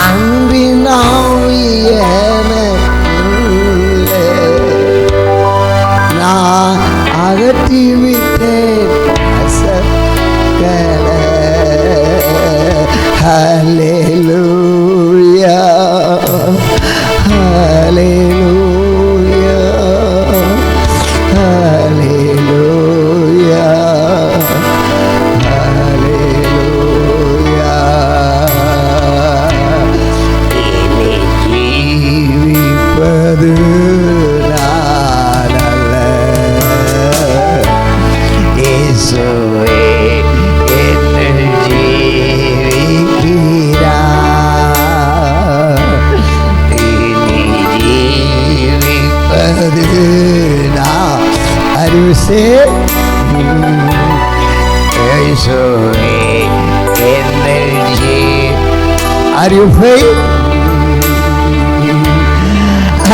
அன்பின் ஆவி எனக்குள்ளே நான் அகற்றிவிட்டேன். ஹல்லேலூயா ஹல்லேலூயா ஹல்லேலூயா ஹல்லேலூயா. இனி ஜீவிப்பது நானல்ல, இயேசுவே என்னில் ஜீவிக்கிறார். அறிவை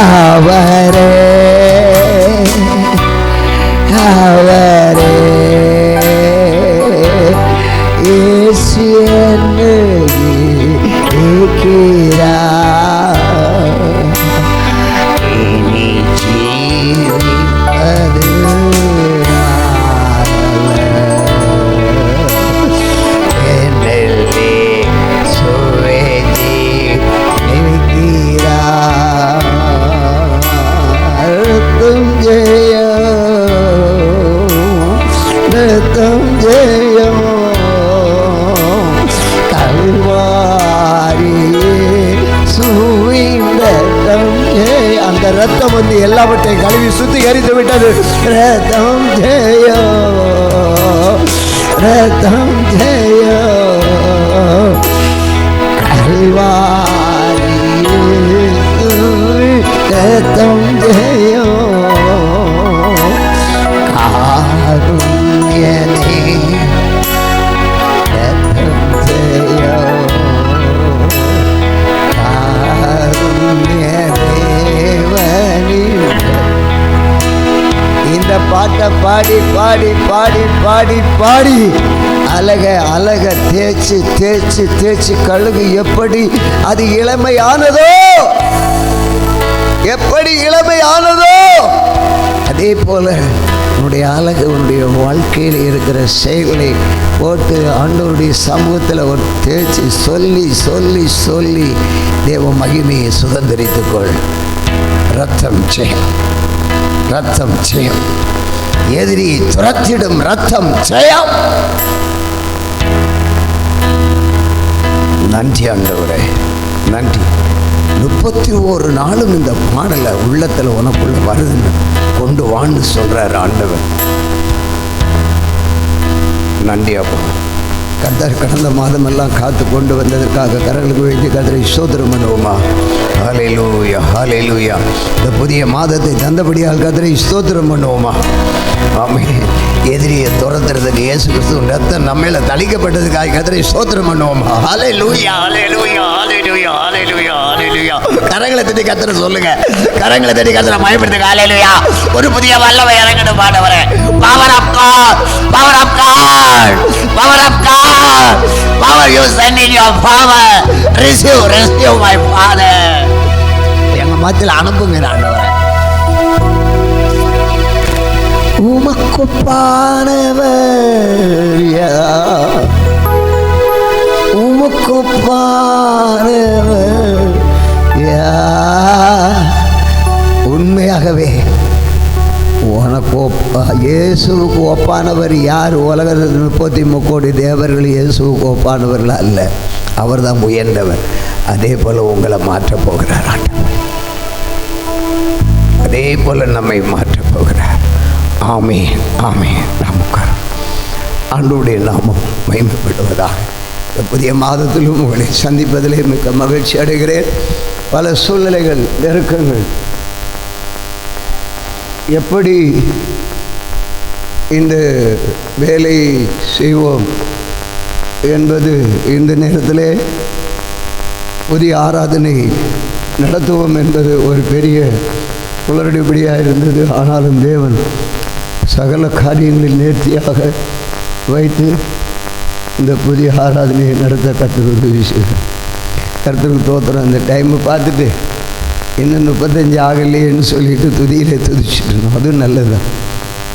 அவரே அவரே இயேசு என்னை இருக்கிறார். இனி ஜீவிப்பது ரத்தம் வந்து எல்லாவற்றையும் கழுவி சுத்திகரித்து விட்டது. ரத்தம் ஜெயோ ரத்தம் ஜெயோ கல்வாரி ரத்தம் ஜெயோ காருண்யனே ரத்தம் ஜெயோ இந்த பாட்டை பாடி பாடி பாடி பாடி பாடி அழக தேய்ச்சி தேய்ச்சி தேய்ச்சி கழுகு எப்படி அது இளமையானதோ, எப்படி இளமையானதோ அதே போல உன்னுடைய அழகு உன்னுடைய வாழ்க்கையில் இருக்கிற செயல்களை போட்டு ஆண்டவருடைய சமூகத்தில் ஒரு தேய்ச்சி சொல்லி சொல்லி சொல்லி தேவ மகிமையை சுதந்திரித்துக்கொள். ரத்தம் ஜெயம், ரத்தம் ஜெயம், எதிரியை துரத்திடும் ரத்தம் ஜெயம். நன்றி ஆண்டவரே, நன்றி. 31 நாளும் இந்த பாடலை உள்ளத்தில் உனக்குள்ள வருதுன்னு கொண்டு வான்னு சொல்றார் ஆண்டவர். நன்றி அப்பா. கர்த்தர் கடந்த மாதமெல்லாம் காத்து கொண்டு வந்ததற்காக கரங்களுக்கு வேண்டிய கர்த்தரை ஸ்தோத்திரம் பண்ணுவோமா? ஹல்லேலூயா ஹல்லேலூயா. இந்த புதிய மாதத்தை தந்தபடியால் கர்த்தரை ஸ்தோத்திரம் பண்ணுவோமா? ஆமென். எதிரியை துரத்துறதுக்கு இயேசு கிறிஸ்துவின் ரத்தம் நம்ம மேல தளிக்கப்பட்டதுக்காக கர்த்தரை ஸ்தோத்திரம் பண்ணுவோமா? ஹல்லேலூயா ஹல்லேலூயா ஹல்லேலூயா ஹல்லேலூயா ஹல்லேலூயா. கரங்களை தட்டி கர்த்தரை சொல்லுங்க, கரங்களை தட்டி கர்த்தரை மகிமைப்படுத்துங்க. ஹல்லேலூயா. ஒரு புதிய வல்லமை இறங்கணும் ஆண்டவரே. Power of God, power of God, power of God. Power you send in your power. Receive my Father. எங்க மத்தியில் அனுப்புங்க ஆண்டவரே. உமக்குப்பானவர் யார், உமக்குப்பானவர் யார். உண்மையாகவே உனக்கு இயேசுவுக்கு ஒப்பானவர் யார்? உலகத்தில் 33 கோடி தேவர்கள் இயேசுவுக்கு ஒப்பானவர்கள் அல்ல. அவர் தான் உயர்ந்தவர். அதே போல் உங்களை மாற்றப் போகிறார் ஆண்டவர். அதே போல் நம்மை மாற்றப் போகிறார். ஆமென் ஆமென். நமக்கு ஆண்டவருடைய நாமம் மகிமைப்படுவதாக. புதிய மாதத்திலும் உங்களை சந்திப்பதிலே மிக்க மகிழ்ச்சி அடைகிறேன். பல சூழ்நிலைகள், நெருக்கங்கள், எப்படி இந்த வேலையை செய்வோம் என்பது இந்த நேரத்திலே புதிய ஆராதனை நடத்துவோம் என்பது ஒரு பெரிய குளறுபடியாக இருந்தது. ஆனாலும் தேவன் சகல காரியங்களில் நேர்த்தியாக வைத்து இந்த புதிய ஆராதனையை நடத்த கர்த்தர் உதவி செய்தார். கர்த்தருக்கு தோத்திரம். அந்த டைமை பார்த்துட்டு இன்னும் 35 ஆகலையேன்னு சொல்லிட்டு துதியிலே துதிச்சிடணும். அதுவும் நல்லது தான்.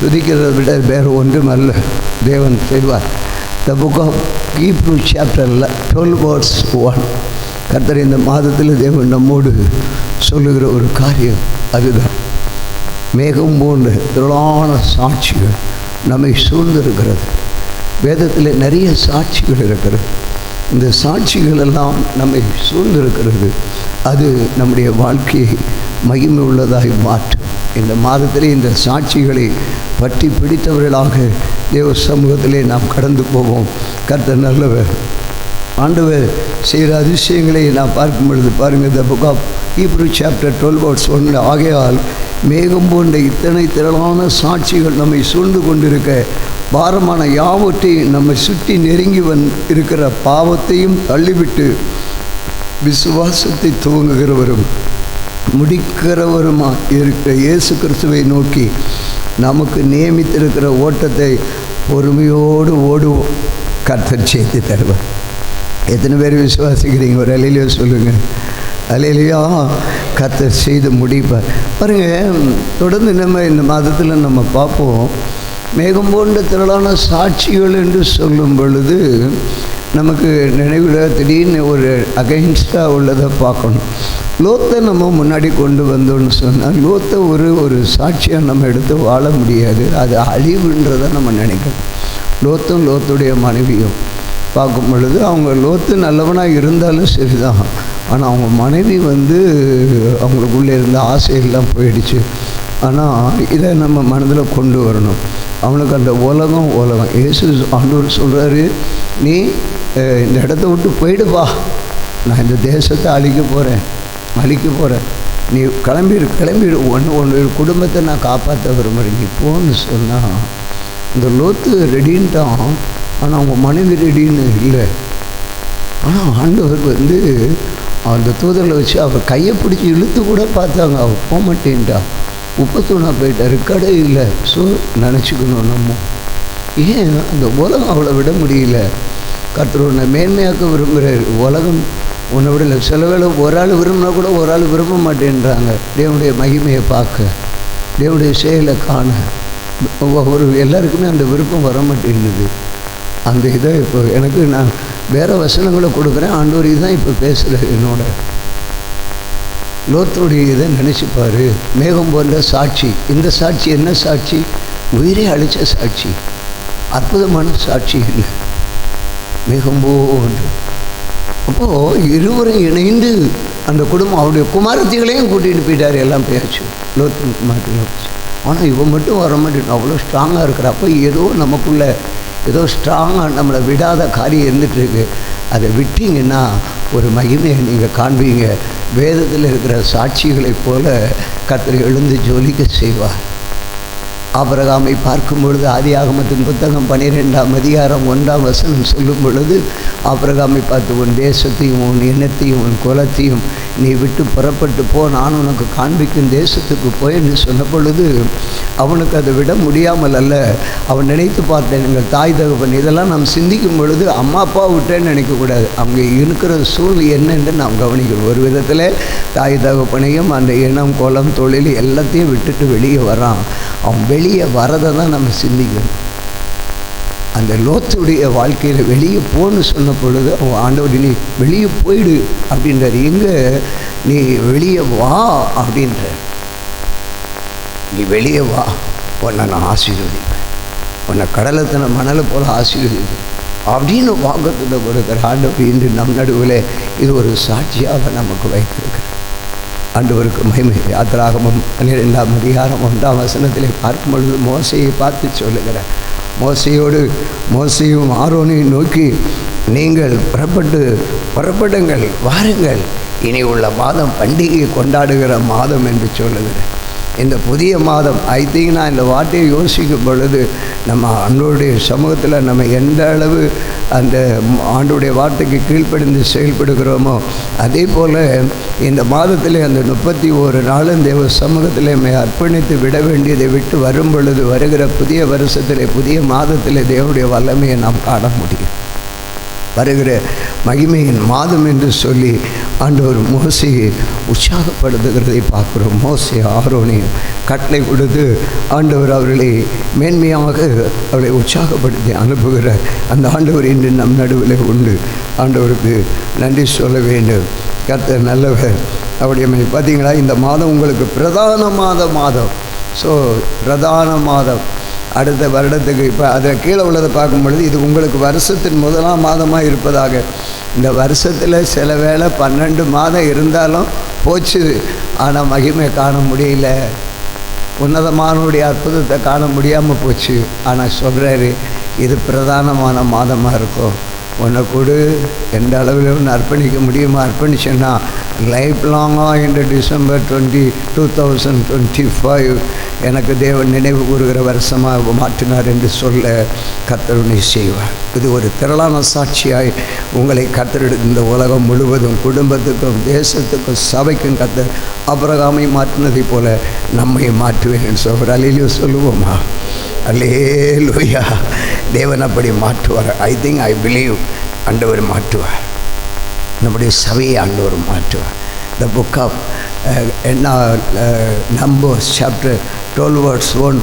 துதிக்கிறத விட வேறு ஒன்றும் அல்ல. தேவன் செய்வார். த புக் ஆஃப் ஹீப்ரூ சாப்டரில் 12 verse 1 கர்த்தர் இந்த மாதத்தில் தேவன் நம்மோடு சொல்லுகிற ஒரு காரியம் அதுதான். மேகம் போன்ற திரளான சாட்சிகள் நம்மை சூழ்ந்திருக்கிறது. வேதத்தில் நிறைய சாட்சிகள் இருக்கிறது. இந்த சாட்சிகள் எல்லாம் நம்மை சூழ்ந்திருக்கிறது. அது நம்முடைய வாழ்க்கையை மகிமை உள்ளதாய் மாற்றும். இந்த மாதத்திலே இந்த சாட்சிகளை பற்றி பிடித்தவர்களாக தேவ சமூகத்திலே நாம் கடந்து போவோம். கர்த்தர் நல்லவர். ஆண்டவர் செய்கிற அதிசயங்களை நாம் பார்க்கும் பொழுது பாருங்கள். The book of Hebrew chapter 12 verse 1 ஆகையால் மேகம் போன்ற இத்தனை திரளான சாட்சிகள் நம்மை சூழ்ந்து கொண்டிருக்க, பாரமான யாவற்றையும் நம்மை சுற்றி நெருங்கி இருக்கிற பாவத்தையும் தள்ளிவிட்டு விசுவாசத்தை துவங்குகிறவரும் முடிக்கிறவருமா இருக்கிற இயேசு கிறிஸ்துவை நோக்கி நமக்கு நியமித்திருக்கிற ஓட்டத்தை பொறுமையோடு ஓடுவோம். கர்த்தர் செய்து தருவார். எத்தனை பேர் விசுவாசிக்கிறீங்க? ஒரு அலையிலையோ சொல்லுங்கள். அலையிலையா கர்த்தர் செய்து முடிப்பார். பாருங்கள், தொடர்ந்து நம்ம இந்த மாதத்தில் நம்ம பார்ப்போம். மேகம் போன்ற திரளான சாட்சிகள் என்று சொல்லும் பொழுது நமக்கு நினைவில் திடீர்னு ஒரு அகைன்ஸ்டாக உள்ளதை பார்க்கணும். லோத்தை நம்ம முன்னாடி கொண்டு வந்தோன்னு சொன்னால் லோத்தை ஒரு சாட்சியாக நம்ம எடுத்து வாழ முடியாது. அது அழிவுன்றதை நம்ம நினைக்கணும். லோத்தும் லோத்துடைய மனைவியும் பார்க்கும் பொழுது அவங்க லோத்து நல்லவனாக இருந்தாலும் சரிதான், ஆனால் அவங்க மனைவி அவங்களுக்குள்ளே இருந்த ஆசையெல்லாம் போயிடுச்சு. ஆனால் இதை நம்ம மனதில் கொண்டு வரணும். அவனுக்கு அந்த உலகம் இயேசு ஆண்டவர் சொல்கிறாரு, நீ இந்த இடத்த விட்டு போயிடுவா, நான் இந்த தேசத்தை அழிக்க போகிறேன், நீ கிளம்பிடு ஒன்று குடும்பத்தை நான் காப்பாற்ற விரும்புகிறேன், நீ போன்னு சொன்னால் இந்த லோத்து ரெடின்ட்டான். ஆனால் அவங்க மனைவி ரெடின்னு இல்லை. ஆனால் ஆண்டவர் அந்த தூதரில் வச்சு அவர் கையை பிடிச்சி இழுத்து கூட பார்த்தாங்க. அவர் போக மாட்டேன்ட்டா, உப்பத்தூணா போயிட்டார், கடை இல்லை. ஸோ நினச்சிக்கணும் நம்ம, ஏன் அந்த உலகம் அவளை விட முடியல. கர்த்தர் உன்னை மேன்மையாக்க விரும்புகிறார். உலகம் உன்னை விடலை. சில வேளை ஒரு ஆள் விரும்பினா கூட ஒரு ஆள் விரும்ப மாட்டேன்றாங்க. தேவனுடைய மகிமையை பார்க்க, தேவனுடைய செயலை காண எல்லாருக்குமே அந்த விருப்பம் வர மாட்டேங்குது. அந்த இதை இப்போ எனக்கு நான் வேறு வசனங்களை கொடுக்குறேன். ஆண்டவர் இதுதான் இப்போ பேசுகிற என்னோட லோத்துடைய இதை நினச்சிப்பார். மேகம் போன்ற சாட்சி. இந்த சாட்சி என்ன சாட்சி? உயிரை அழித்த சாட்சி, அற்புதமான சாட்சி இல்லை. மேகம் போன்று. அப்போது இருவரும் இணைந்து அந்த குடும்பம் அவருடைய குமாரத்திகளையும் கூட்டிகிட்டு போயிட்டார். எல்லாம் பேச்சு லோத்து குமாரத்தில் போச்சு. ஆனால் இவன் மட்டும் வர மாட்டேன், அவ்வளோ ஸ்ட்ராங்காக இருக்கிறப்போ ஏதோ நமக்குள்ளே ஏதோ ஸ்ட்ராங்காக நம்மளை விடாத காரியம் இருந்துகிட்ருக்கு. அதை விட்டீங்கன்னா ஒரு மகிமையை நீங்கள் காண்பீங்க. வேதத்தில் இருக்கிற சாட்சிகளைப் போல கர்த்தர் எழுந்து ஜொலிக்க செய்வார். ஆபிரகாமை பார்க்கும் பொழுது ஆதியாகமத்தின் புத்தகம் 12ஆம் அதிகாரம் 1ஆம் வசனம் சொல்லும் பொழுது, ஆபிரகாமை பார்த்து உன் தேசத்தையும் உன் எண்ணத்தையும் உன் குலத்தையும் நீ விட்டு புறப்பட்டு போ, நான் உனக்கு காண்பிக்கும் தேசத்துக்கு போய் என்று சொன்ன பொழுது அவனுக்கு அதை விட முடியாமல் அல்ல. அவன் நினைத்து பார்த்தேன், எங்கள் தாய் தகப்பன் இதெல்லாம் நாம் சிந்திக்கும் பொழுது அம்மா அப்பா விட்டேன்னு நினைக்கக்கூடாது. அவங்க இருக்கிற சூழ்நிலை என்னென்று நாம் கவனிக்கணும். ஒரு விதத்தில் தாய் தகப்பனையும் அந்த இனம் குலம் தொழில் எல்லாத்தையும் விட்டுட்டு வெளியே வரான். அவன் வெளியே வரதை தான் நம்ம சிந்திக்கணும். அந்த லோத்துடைய வாழ்க்கையில் வெளியே போன்னு சொன்ன பொழுது அவன் ஆண்டவர் நீ வெளியே போயிடு அப்படின்றார். எங்கே நீ வெளியே வா அப்படின்ற, நீ வெளியே வா, உன்னை நான் ஆசீர்வதிப்பேன், உன்னை கடலத்தின மணலை போல ஆசீர்வதிப்பேன் அப்படின்னு வாக்குத்தத்தம் கொடுக்குற ஆண்டவர் இன்று நம் நடுவில் இது ஒரு சாட்சியாக நமக்கு வைத்திருக்கிறார். ஆண்டவருக்கு மகிமை. யாத்திராகமம் 12ஆம் அதிகாரம் 1ஆம் வசனத்திலே பார்க்கும் பொழுது மோசையை பார்த்து சொல்லுகிறார். மோசையும் ஆரோனையும் நோக்கி, நீங்கள் புறப்படுங்கள், வாருங்கள், இனி உள்ள மாதம் பண்டிகையை கொண்டாடுகிற மாதம் என்று சொல்லுகிறேன். இந்த புதிய மாதம் நான் இந்த வார்த்தையை யோசிக்கும் பொழுது நம்ம ஆண்டவருடைய சமூகத்தில் நம்ம எந்த அளவு அந்த ஆண்டவருடைய வார்த்தைக்கு கீழ்ப்படிந்து செயல்படுகிறோமோ அதே போல் இந்த மாதத்தில் அந்த 31 நாளும் தேவ சமூகத்தில் நம்மை அர்ப்பணித்து விட வேண்டியதை விட்டு வரும் பொழுது வருகிற புதிய வருஷத்தில் புதிய மாதத்தில் தேவனுடைய வல்லமையை நாம் காண முடியும். வருகிற மகிமையின் மாதம் என்று சொல்லி ஆண்டவர் மோசையை உற்சாகப்படுத்துகிறதை பார்க்குறோம். மோசே ஆரோனையும் கட்டளை கொடுத்து ஆண்டவர் அவர்களை மேன்மையாக அவளை உற்சாகப்படுத்தி அனுப்புகிறார். அந்த ஆண்டவர் இன்று நம் நடுவில் உண்டு. ஆண்டவருக்கு நன்றி சொல்ல வேண்டும். கர்த்தர் நல்லவர். அவருடைய பார்த்தீங்களா, இந்த மாதம் உங்களுக்கு பிரதான மாதம். ஸோ பிரதான மாதம் அடுத்த வருடத்துக்கு இப்போ அதில் கீழே உள்ளதை பார்க்கும் பொழுது இது உங்களுக்கு வருஷத்தின் முதலாம் மாதமாக இருப்பதாக. இந்த வருஷத்தில் சில வேளை 12 மாதம் இருந்தாலும் போச்சு, ஆனால் மகிமை காண முடியல, உன்னதமானுடைய அற்புதத்தை காண முடியாமல் போச்சு. ஆனால் சொல்கிறாரு இது பிரதானமான மாதமாக இருக்கும். உன்னை கொடு, எந்த அளவில் ஒன்று அர்ப்பணிக்க முடியுமோ அர்ப்பணிச்சேன்னா லைஃப் லாங்காக இந்த டிசம்பர் 2025 எனக்கு தேவன் நினைவு கூறுகிற வருஷமாக மாற்றினார் என்று சொல்ல கர்த்தருணை செய்வார். இது ஒரு திரளான சாட்சியாய் உங்களை கர்த்தர் இந்த உலகம் முழுவதும் குடும்பத்துக்கும் தேசத்துக்கும் சபைக்கும் கர்த்தர் ஆபிரகாமை மாற்றினதை போல நம்மை மாற்றுவேன் என்று சொல்வார். அல்லேலூயா சொல்லுவோமா? அல்லேலூயா. தேவன் அப்படி மாற்றுவார். ஐ பிலீவ் ஆண்டவர் மாற்றுவார். நம்முடைய சபையை ஆண்டவர் மாற்றுவார். The book of numbers chapter 12:1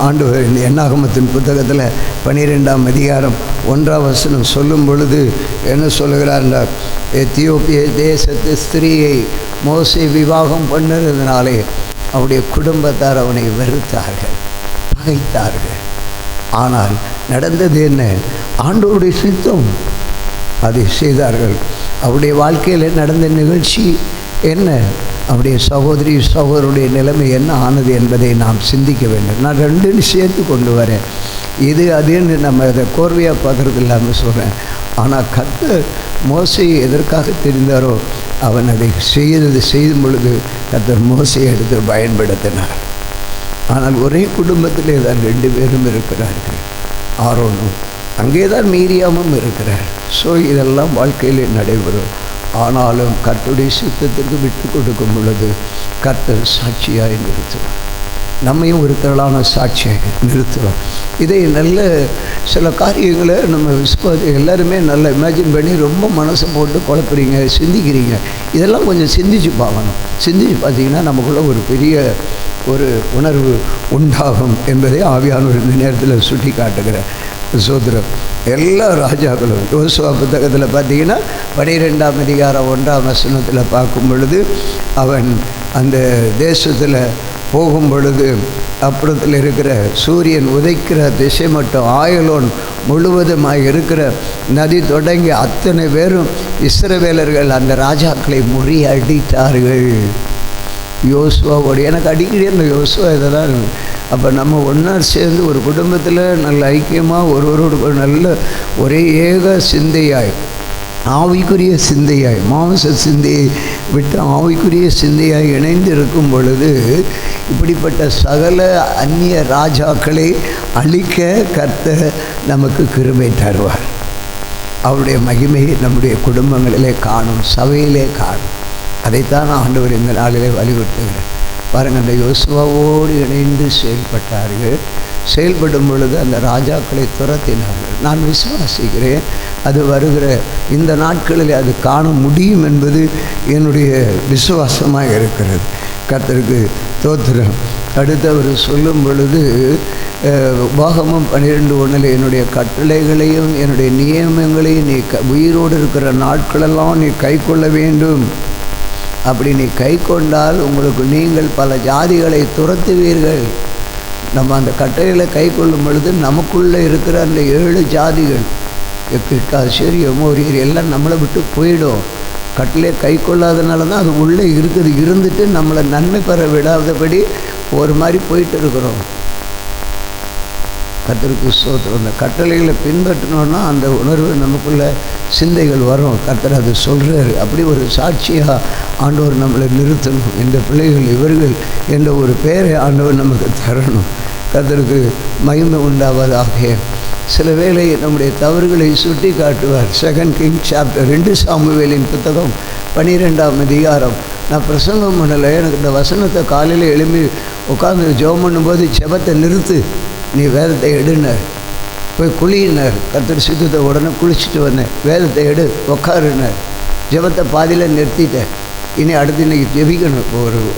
ஆண்டவர் இந்த என்னாகமத்தின் புத்தகத்தில் 12ஆம் அதிகாரம் 1ஆம் வசனம் சொல்லும் பொழுது என்ன சொல்லுகிறார்னா, எத்தியோப்பிய தேசத்து ஸ்திரீயை மோசே விவாகம் பண்ணுறதுனாலே அவருடைய குடும்பத்தார் அவனை வெறுத்தார்கள், பகைத்தார்கள். ஆனால் நடந்தது என்ன? ஆண்டவருடைய சித்தம் அதை செய்தார்கள். அவருடைய வாழ்க்கையில் நடந்த நிகழ்ச்சி என்ன? அவருடைய சகோதரருடைய நிலைமை என்ன ஆனது என்பதை நாம் சிந்திக்க வேண்டும். நான் ரெண்டுன்னு சேர்த்து கொண்டு வரேன். இது அதுன்னு நம்ம அதை கோர்வையாக பார்க்குறது இல்லாமல் சொல்கிறேன். ஆனால் கர்த்தர் மோசையை எதற்காக தெரிந்தாரோ அவன் அதை செய்யும் பொழுது கர்த்தர் மோசையை எடுத்து பயன்படுத்தினார். ஆனால் ஒரே குடும்பத்திலே தான் 2 பேரும் இருக்கிறார்கள். ஆரோனும் அங்கே தான் மீரியாமும் இருக்கிறார். ஸோ இதெல்லாம் வாழ்க்கையிலே நடைபெறும். ஆனாலும் கர்த்தருடைய சித்தத்திற்கு விட்டு கொடுக்கும் பொழுது கர்த்தர் சாட்சியாய் நிறுத்துவார். நம்மையும் ஒரு திரளான சாட்சியாக நிறுத்துவார். இதை நல்ல சில காரியங்களை நம்ம எல்லாருமே நல்லா இமேஜின் பண்ணி ரொம்ப மனசை போட்டு குழப்புறீங்க, சிந்திக்கிறீங்க. இதெல்லாம் கொஞ்சம் சிந்திச்சு பார்க்கணும். சிந்திச்சு பார்த்தீங்கன்னா நமக்குள்ள ஒரு பெரிய ஒரு உணர்வு உண்டாகும் என்பதை ஆவியானவர் இந்த நேரத்தில் சுட்டி காட்டுகிறேன். சோதரம் எல்லா ராஜாக்களும் யோசுவா புத்தகத்தில் பார்த்தீங்கன்னா 12ஆம் அதிகாரம் 1ஆம் வசனத்தில் பார்க்கும் பொழுது அவன் அந்த தேசத்தில் போகும் பொழுது அப்புறத்தில் இருக்கிற சூரியன் உதைக்கிற திசை மட்டும் ஆயலோன் முழுவதுமாக இருக்கிற நதி தொடங்கி அத்தனை பேரும் இஸ்ரவேலர்கள் அந்த ராஜாக்களை முறியடித்தார்கள். யோசுவாவோடு எனக்கு அடிக்கடி அந்த யோசுவா இதெல்லாம். அப்போ நம்ம ஒன்றா சேர்ந்து ஒரு குடும்பத்தில் நல்ல ஐக்கியமாக ஒருவரோடு நல்ல ஒரே ஏக சிந்தையாய், ஆவிக்குரிய சிந்தையாய், மாம்ச சிந்தையை விட்டு ஆவிக்குரிய சிந்தையாய் இணைந்து இருக்கும் பொழுது இப்படிப்பட்ட சகல அந்நிய ராஜாக்களை அழிக்க கர்த்தர் நமக்கு கிருபை தருவார். அவருடைய மகிமையை நம்முடைய குடும்பங்களிலே காணும், சபையிலே காணும். அதைத்தான் ஆண்டவர் இந்த நாளிலே வலியுறுத்துகிறார். பாருங்கள், அந்த யோசுவாவோடு இணைந்து செயல்படும் பொழுது அந்த ராஜாக்களை துரத்தினார்கள். நான் விசுவாசிக்கிறேன் அது வருகிற இந்த நாட்களில் அது காண முடியும் என்பது என்னுடைய விசுவாசமாக இருக்கிறது. கர்த்தருக்கு ஸ்தோத்திரம். அடுத்தவர் சொல்லும் பொழுது உபாகமம் 12:1 என்னுடைய கட்டளைகளையும் என்னுடைய நியமங்களையும் நீ உயிரோடு இருக்கிற நாட்களெல்லாம் நீ கை கொள்ள வேண்டும். அப்படி நீ கை கொண்டால் உங்களுக்கு நீங்கள் பல ஜாதிகளை துரத்துவீர்கள். நம்ம அந்த கட்டளைகளை கை கொள்ளும் பொழுது நமக்குள்ளே இருக்கிற அந்த 7 ஜாதிகள் எக்கிட்டாசேர் எமோரியர் எல்லாம் நம்மளை விட்டு போயிடும். கட்டளையை கை கொள்ளாதனால தான் அது உள்ளே இருந்துட்டு நம்மளை நன்மை பெற விடாதபடி ஒரு மாதிரி போயிட்டு இருக்கிறோம். கர்த்தருக்கு ஸ்தோத்திரம். அந்த கட்டளைகளை பின்பற்றினோன்னா அந்த உணர்வு நமக்குள்ள சிந்தைகள் வரும். கர்த்தர் அது சொல்கிறார். அப்படி ஒரு சாட்சியாக ஆண்டவர் நம்மளை நிறுத்தணும். இந்த பிள்ளைகள் இவர்கள் என்ற ஒரு பெயரை ஆண்டவர் நமக்கு தரணும். கர்த்தருக்கு மகிமை உண்டாவதாக. சில வேளை நம்முடைய தவறுகளை சுட்டி காட்டுவார். 2 கிங்ஸ் சாப்டர் 2 சாமுவேலின் புத்தகம் 12ஆம் அதிகாரம். நான் பிரசங்கம் பண்ணலை, எனக்கு இந்த வசனத்தை காலையில் எழுப்பி உட்காந்து ஜெபம் பண்ணும்போது ஜெபத்தை நிறுத்து, நீ வேதத்தை எடுனர், போய் குளியினர். கர்த்தர் சித்தத்தை உடனே குளிச்சுட்டு வந்தேன். வேதத்தை எடு, உக்காருனர். ஜெபத்தை பாதியில் நிறுத்திட்டேன். இனி அடுத்து இன்றைக்கி ஜெபிக்கணும்.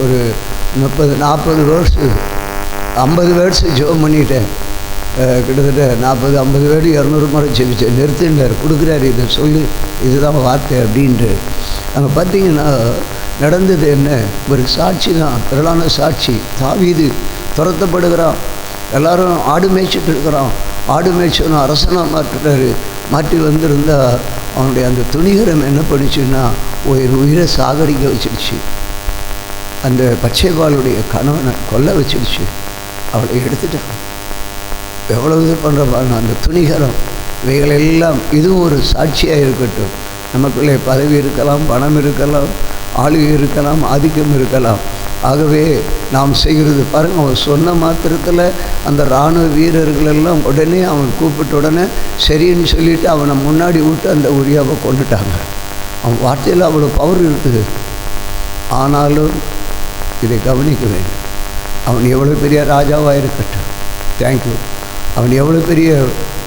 ஒரு 30-40 வேர்ட்ஸு 50 வேர்ட்ஸு ஜெபம் பண்ணிட்டேன். கிட்டத்தட்ட 40-50 வேர்டு 200 முறை ஜெபிச்சேன். நிறுத்தினார், கொடுக்குறாரு, இதை சொல்லி இதுதான் வார்த்தை அப்படின்ட்டு. அங்கே பார்த்தீங்கன்னா நடந்தது என்ன? ஒரு சாட்சி தான், திரளான சாட்சி. தாவீது துரத்தப்படுகிறான். எல்லாரும் ஆடு மேய்ச்சிட்டு இருக்கிறான். ஆடு மேய்ச்சவனும் அரசனாக மாற்றி வந்திருந்தால் அவனுடைய அந்த துணிகரம் என்ன பண்ணிச்சுன்னா ஒரு உயிரை சாகடிக்க வச்சிடுச்சு. அந்த பச்சைபாலுடைய கணவனை கொல்ல வச்சிடுச்சு. அவளை எடுத்துட்டான். எவ்வளோ இது பண்ணுறப்பாங்க அந்த துணிகரம். இவைகளெல்லாம் இதுவும் ஒரு சாட்சியாக இருக்கட்டும். நமக்குள்ளே பதவி இருக்கலாம், பணம் இருக்கலாம், ஆளுகை இருக்கலாம், ஆதிக்கம் இருக்கலாம். ஆகவே நாம் செய்கிறது பாருங்கள், அவன் சொன்ன மாத்திரத்தில் அந்த இராணுவ வீரர்களெல்லாம் உடனே அவன் கூப்பிட்ட உடனே சரின்னு சொல்லிவிட்டு அவனை முன்னாடி விட்டு அந்த உரியாவை கொண்டுட்டாங்க. அவன் வார்த்தையில் அவ்வளோ பவர் இருக்குது. ஆனாலும் இதை கவனிக்க வேண்டும். அவன் எவ்வளோ பெரிய ராஜாவாக இருக்கட்டும், தேங்க்யூ, அவன் எவ்வளோ பெரிய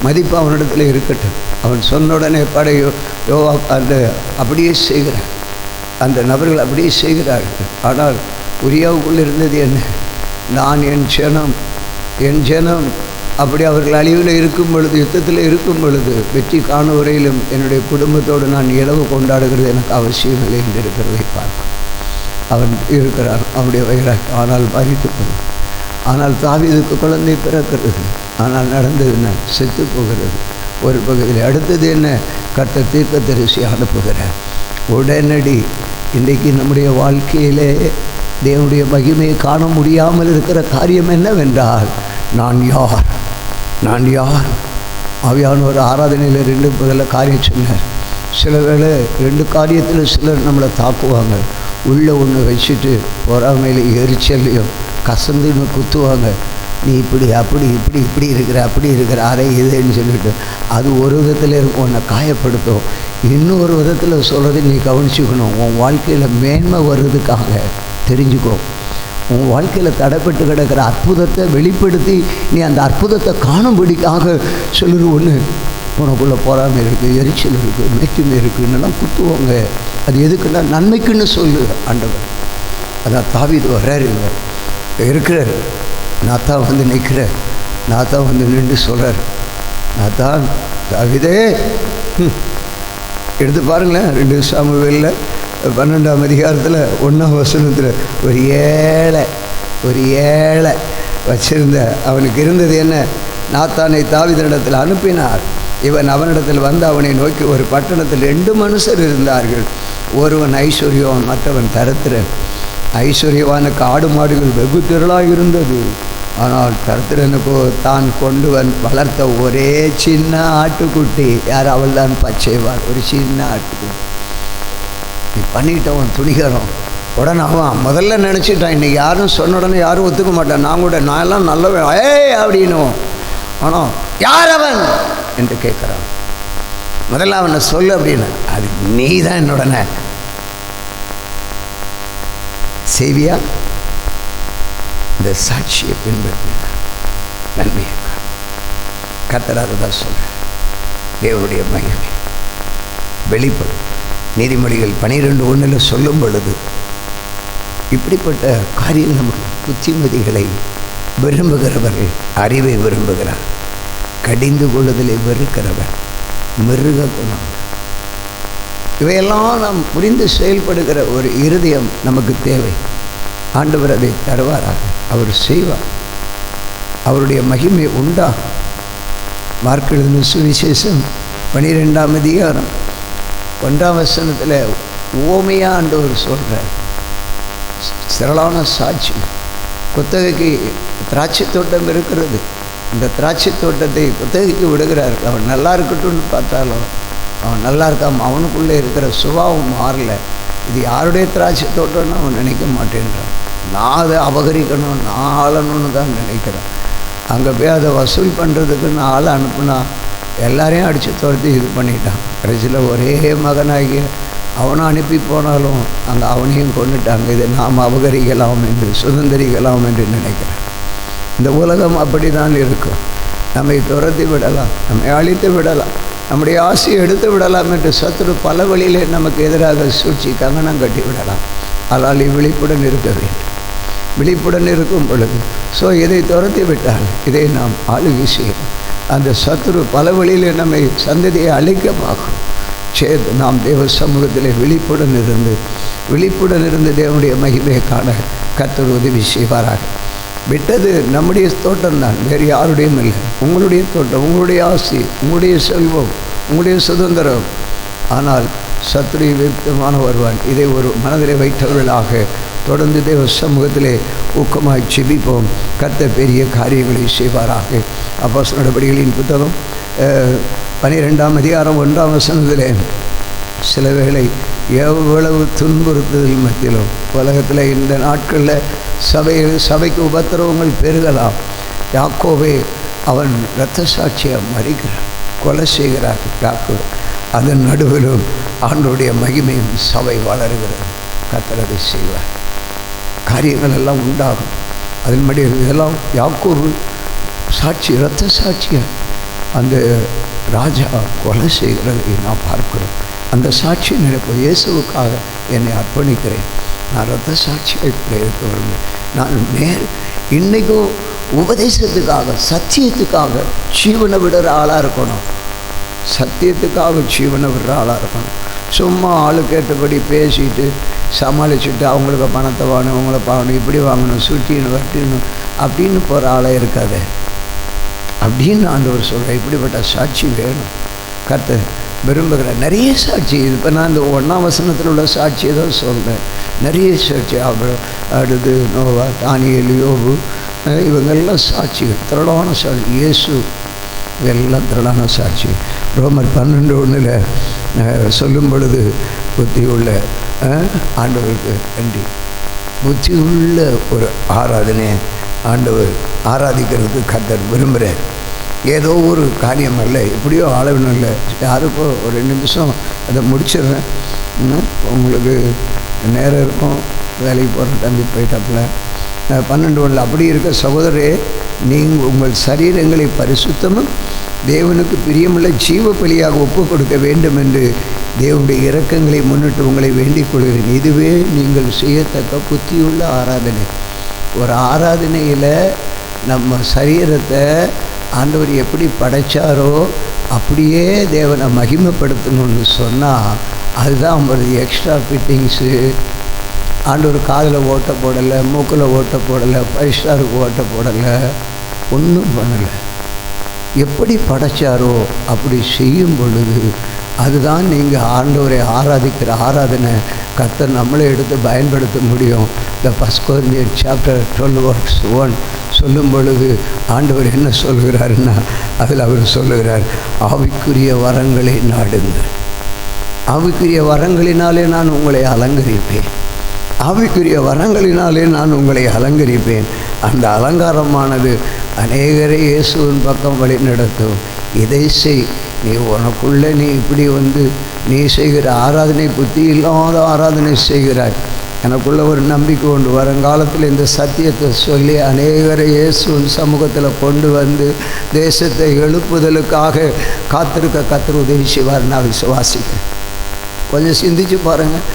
மதிப்பு அவனிடத்தில் இருக்கட்டும், அவன் சொன்ன உடனே படையோ யோவா அந்த அப்படியே செய்கிறார், அந்த நபர்கள் அப்படியே செய்கிறார்கள். ஆனால் உரியாவுக்குள்ளே இருந்தது என்ன? நான் என் ஜனம் அப்படி அவர்கள் அழிவில் இருக்கும் பொழுது, யுத்தத்தில் இருக்கும் பொழுது, வெற்றி காணும் வரையிலும் என்னுடைய குடும்பத்தோடு நான் இரவு கொண்டாடுகிறது எனக்கு அவசியம் இல்லை என்று இருக்கிறதை பார்க்க அவன் இருக்கிறான். அவனுடைய வயிறாக ஆனால் மறித்து போகிறது. ஆனால் தாவீதுக்கு குழந்தை பிறக்கிறது. ஆனால் நடந்தது என்ன? செத்து போகிறது ஒரு பகுதியில். அடுத்தது என்ன? கர்த்தர் தீர்க்கதரிசி அனுப்புகிறார். உடனடி இன்றைக்கு நம்முடைய வாழ்க்கையிலே தேவனுடைய மகிமையை காண முடியாமல் இருக்கிற காரியம் என்னவென்றால், நான் யார்? ஆவியானவர் ஆராதனையில் 2 முதல்ல காரியம் சொன்னார். சில வேளை 2 காரியத்தில் சிலர் நம்மளை தாக்குவாங்க. உள்ளே ஒன்று வச்சுட்டு பொறாமையில் எரிச்சல்லையும் கசந்துன்னு குத்துவாங்க. நீ இப்படி இருக்கிற அரை இதுன்னு சொல்லிட்டு அது ஒரு விதத்தில் இருக்கும், உன்னை காயப்படுத்தும். இன்னொரு விதத்தில் சொல்கிறத நீ கவனிச்சுக்கணும். உன் வாழ்க்கையில் மேன்மை வர்றதுக்காக தெரிஞ்சுக்கோ. உன் வாழ்க்கையில் தடைப்பட்டு கிடக்கிற அற்புதத்தை வெளிப்படுத்தி நீ அந்த அற்புதத்தை காணும்படிக்காக சொல்லுற ஒன்று உனக்குள்ளே பொறாமை இருக்குது, எரிச்சல் இருக்குது, மேற்றுமை இருக்குதுன்னெல்லாம் குத்துவாங்க. அது எதுக்குன்னா நன்மைக்குன்னு சொல்லு ஆண்டவர். அதான் தாவீது வர்றாரு, இருக்கிறார். நாத்தான் வந்து நிற்கிறார். நாத்தான் வந்து நின்று சொல்கிறார், நாத்தான் தாவீதே எடுத்து பாருங்களேன். 2 சாமுவேலில் 12ஆம் அதிகாரத்தில் 1ஆம் வசனத்தில் ஒரு ஏழை வச்சிருந்த அவனுக்கு இருந்தது என்ன? நாத்தானை தாவீதினிடத்தில் அனுப்பினார். இவன் அவனிடத்தில் வந்து அவனை நோக்கி, ஒரு பட்டணத்தில் 2 மனுஷர் இருந்தார்கள். ஒருவன் ஐஸ்வர்யவான், மற்றவன் தரித்திரன். ஐஸ்வர்யவானுக்கு ஆடு மாடுகள் வெகு திரளாக இருந்தது. ஆனால் தரித்திரனுக்கோ தான் கொண்டு வளர்த்த ஒரே சின்ன ஆட்டுக்குட்டி, யார்? அவள் தான் பச்சைவாள், ஒரு சின்ன ஆட்டுக்குட்டி. நீ பண்ணிட்டவன் துணிகரம். உடனே அவன் முதல்ல நினச்சிட்டான், இன்றைக்கி யாரும் சொன்ன உடனே யாரும் ஒத்துக்க மாட்டான். நான் எல்லாம் நல்லவன் அப்படின்னுவோம். ஆனால் யார் அவன் என்று கேட்குறான். முதல்ல அவனை சொல்லு அப்படின்னு. அது நீ தான் என்னுடனே செய்வியா? இந்த சாட்சியை பின்பற்றினார், நன்மையை கர்த்தர் தான் சொல்கிறார். தேவனுடைய மகிமை வெளிப்படும். நீதிமொழிகள் 12:1 சொல்லும் பொழுது இப்படிப்பட்ட காரியம் நமக்கு புத்திமதிகளை விரும்புகிறவர்கள் அறிவை விரும்புகிறார். கடிந்து கொள்ளுதலை வெறுக்கிறவர் மிருக குணம். இவையெல்லாம் நாம் புரிந்து செயல்படுகிற ஒரு இருதயம் நமக்கு தேவை. ஆண்டவர் அதை தருவாராக, அவர் செய்வார். அவருடைய மகிமை உண்டாகும். மார்க் எழுதின சுவிசேஷம் 12ஆம் அதிகாரம் 1ஆம் வசனத்தில் ஓமையாக ஆண்டவர் சொல்கிறார். திரளான சாட்சி. குத்தகைக்கு திராட்சை தோட்டம் இருக்கிறது. இந்த திராட்சை தோட்டத்தை குத்தகைக்கு விடுகிறார்கள். அவன் நல்லா இருக்கட்டும்னு பார்த்தாலும் அவன் நல்லா இருக்காம, அவனுக்குள்ளே இருக்கிற சுபாவம் மாறல. இது யாருடைய திராட்சை தோட்டம்னு அவன் நினைக்க மாட்டேன்றான். நான் அதை அபகரிக்கணும், நான் ஆளணும்னு தான் நினைக்கிறேன். அங்கே போய் அதை வசூல் பண்ணுறதுக்கு நான் ஆளை அனுப்புனா எல்லாரையும் அடித்து துரத்தி இது பண்ணிட்டான். கடைசியில் ஒரே மகனாகி அவனை அனுப்பி போனாலும் அங்கே அவனையும் கொண்டுட்டாங்க. இதை நாம் அபகரிக்கலாம் என்று, சுதந்திரிக்கலாம் என்று நினைக்கிறேன். இந்த உலகம் அப்படி தான் இருக்கும். நம்மை துரத்தி விடலாம், நம்மை அழித்து விடலாம், நம்முடைய ஆசையை எடுத்து விடலாம் என்று சத்துரு பல வழியிலே நமக்கு எதிராக சூழ்ச்சி கங்கணம் கட்டி விடலாம். ஆனால் விழிப்புடன் இருக்க வேண்டும். விழிப்புடன் இருக்கும் பொழுது இதை துரத்தி விட்டால் இதை நாம் ஆளுகை செய்யலாம். அந்த சத்துரு பல வழியிலே நம்மை சந்ததியை அழிக்க பார்க்கும். நாம் தேவ சமூகத்தில் விழிப்புடன் இருந்து தேவனுடைய மகிமையை காண கர்த்தர் உதவி செய்வாராக. விட்டது நம்முடைய தோட்டம்தான், வேறு யாருடையும் இல்லை. உங்களுடைய தோட்டம், உங்களுடைய ஆசை, உங்களுடைய செல்வம், உங்களுடைய சுதந்திரம். ஆனால் சத்துரு விருத்தமான வருவான். இதை ஒரு மனதிலே வைத்தவர்களாக தொடர்ந்து தேவ சமூகத்திலே ஊக்கமாய் செபிப்போம். கர்த்தர் பெரிய காரியங்களை செய்வாராக. அப்போஸ்தலர் நடபடிகளின் புத்தகம் 12ஆம் அதிகாரம் 1ஆம் வசனத்திலே சில வேளை எவ்வளவு துன்புறுத்துதல் மத்தியிலும் உலகத்தில் இந்த நாட்களில் சபைக்கு உபத்திரவங்கள் பெருகலாம். யாக்கோவே அவன் இரத்த சாட்சியாக மறிக்கிறான், கொலை செய்கிறார் யாக்கோபு. அதன் நடுவிலும் ஆண்டவருடைய மகிமையும் சபை வளருகிறது. கர்த்தர் அதை செய்வார். காரியங்கள் எல்லாம் உண்டாகும். அதன்படி இதெல்லாம் யாக்கோபு சாட்சி, இரத்த சாட்சியாக அந்த ராஜா கொலை செய்கிறதை நான் பார்க்கிறோம். அந்த சாட்சியை நினைப்போம். இயேசுவுக்காக என்னை அர்ப்பணிக்கிறேன், நான் இரத்த சாட்சியாக இப்படி இருக்க விரும்புகிறேன். நான் இன்றைக்கும் உபதேசத்துக்காக, சத்தியத்துக்காக ஜீவனை விடுற ஆளாக இருக்கணும். சத்தியத்துக்காக ஜீவனை விடுற ஆளாக இருக்கணும். சும்மா ஆளு கேட்டபடி பேசிட்டு சமாளிச்சுட்டு அவங்களுக்கு பணத்தை வாங்கணும், அவங்கள பாவணும், இப்படி வாங்கணும், சுட்டின்னு வட்டின்னு அப்படின்னு போகிற ஆளாக இருக்காது அப்படின்னு ஆண்டவர் சொல்கிறேன். இப்படிப்பட்ட சாட்சி வேணும். கர்த்தர் விரும்புகிற நிறைய சாட்சி. இப்போ நான் இந்த 1ஆம் வசனத்தில் உள்ள சாட்சியை தான் சொல்கிறேன். நிறைய சாட்சி. அடுத்து நோவா, தானியேல், யோபு, இவங்கெல்லாம் சாட்சிகள், திரளான சாட்சி. இயேசு எல்லாம் திரளான சாட்சி. ரோமர் 12:1 சொல்லும் பொழுது புத்தி உள்ள ஆண்டவருக்கு நன்றி. புத்தி உள்ள ஒரு ஆராதனை ஆண்டவர் ஆராதிக்கிறதுக்கு கர்த்தர் விரும்புகிறார். ஏதோ ஒரு காரியம் அல்ல, எப்படியோ ஆளவனும் இல்லை. யாருக்கோ ஒரு 2 நிமிஷம் அதை முடிச்சிடுறேன். உங்களுக்கு நேரம் இருக்கும். வேலைக்கு போகிற தம்பி போயிட்டாப்புல 12:1 அப்படி இருக்க சகோதரரே, நீங்கள் உங்கள் சரீரங்களை பரிசுத்தமும் தேவனுக்கு பிரியமுள்ள ஜீவ பலியாக ஒப்பு கொடுக்க வேண்டும் என்று தேவனுடைய இரக்கங்களை முன்னிட்டு உங்களை வேண்டிக் கொள்கிறேன். இதுவே நீங்கள் செய்யத்தக்க புத்தியுள்ள ஆராதனை. ஒரு ஆராதனையில் நம்ம சரீரத்தை ஆண்டவர் எப்படி படைத்தாரோ அப்படியே தேவனை மகிமைப்படுத்தணும்னு சொன்னால் அதுதான் அவங்களுக்கு எக்ஸ்ட்ரா ஃபிட்டிங்ஸு. ஆண்டவர் காதில் ஓட்ட போடலை, மூக்கில் ஓட்ட போடலை, 5 ஸ்டாருக்கு ஓட்ட போடலை, ஒன்றும் பண்ணலை. எப்படி படைத்தாரோ அப்படி செய்யும் பொழுது அதுதான் நீங்கள் ஆண்டவரை ஆராதிக்கிற ஆராதனை. கர்த்தர் நம்மளை எடுத்து பயன்படுத்த முடியும். இந்த 1 Corinthians chapter 12:1 சொல்லும் பொழுது ஆண்டவர் என்ன சொல்கிறாருன்னா, அதில் அவர் சொல்லுகிறார், ஆவிக்குரிய வரங்களை நாடுங்கள். ஆவிக்குரிய வரங்களினாலே நான் உங்களை அலங்கரிப்பேன். ஆவிக்குரிய வரங்களினாலே நான் உங்களை அலங்கரிப்பேன். அந்த அலங்காரமானது அநேகரை இயேசுவின் பக்கம் வழி நடத்தும். இதை செய், நீ உனக்குள்ளே நீ இப்படி நீ செய்கிற ஆராதனை புத்தி இல்லாத ஆராதனை செய்கிறாய். எனக்குள்ள ஒரு நம்பிக்கை உண்டு. வருங்காலத்தில் இந்த சத்தியத்தை சொல்லி அநேகரை இயேசுவின் சமூகத்தில் கொண்டு தேசத்தை எழுப்புதலுக்காக காத்திருக்க கர்த்தர் உதவி செய்வார். நான் விசுவாசிக்கிறேன். கொஞ்சம் சிந்திச்சு பாருங்கள்.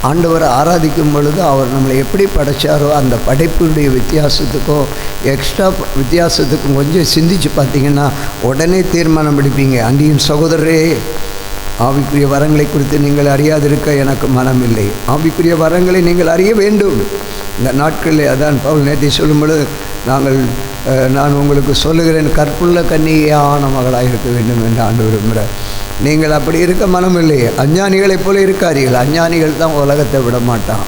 ஆண்டவரை ஆராதிக்கும் பொழுது அவர் நம்மளை எப்படி படைத்தாரோ அந்த படைப்புடைய வித்தியாசத்துக்கும் எக்ஸ்ட்ரா வித்தியாசத்துக்கும் கொஞ்சம் சிந்திச்சு பார்த்தீங்கன்னா உடனே தீர்மானம் எடுப்பீங்க. அன்றியும் சகோதரரே, ஆவிக்குரிய வரங்களை குறித்து நீங்கள் அறியாதிருக்க எனக்கு மனமில்லை. ஆவிக்குரிய வரங்களை நீங்கள் அறிய வேண்டும். இந்த நாட்களில் அதான் பவுல் நேற்று சொல்லும் பொழுது நான் உங்களுக்கு சொல்லுகிறேன், கற்புள்ள கன்னியான மகளாக இருக்க வேண்டும் என்று ஆண்டவர் விரும்புகிறார். நீங்கள் அப்படி இருக்க மனமில்லை. அஞ்ஞானிகளைப் போல இருக்காதீர்கள். அஞ்ஞானிகள் தான் உலகத்தை விட மாட்டான்.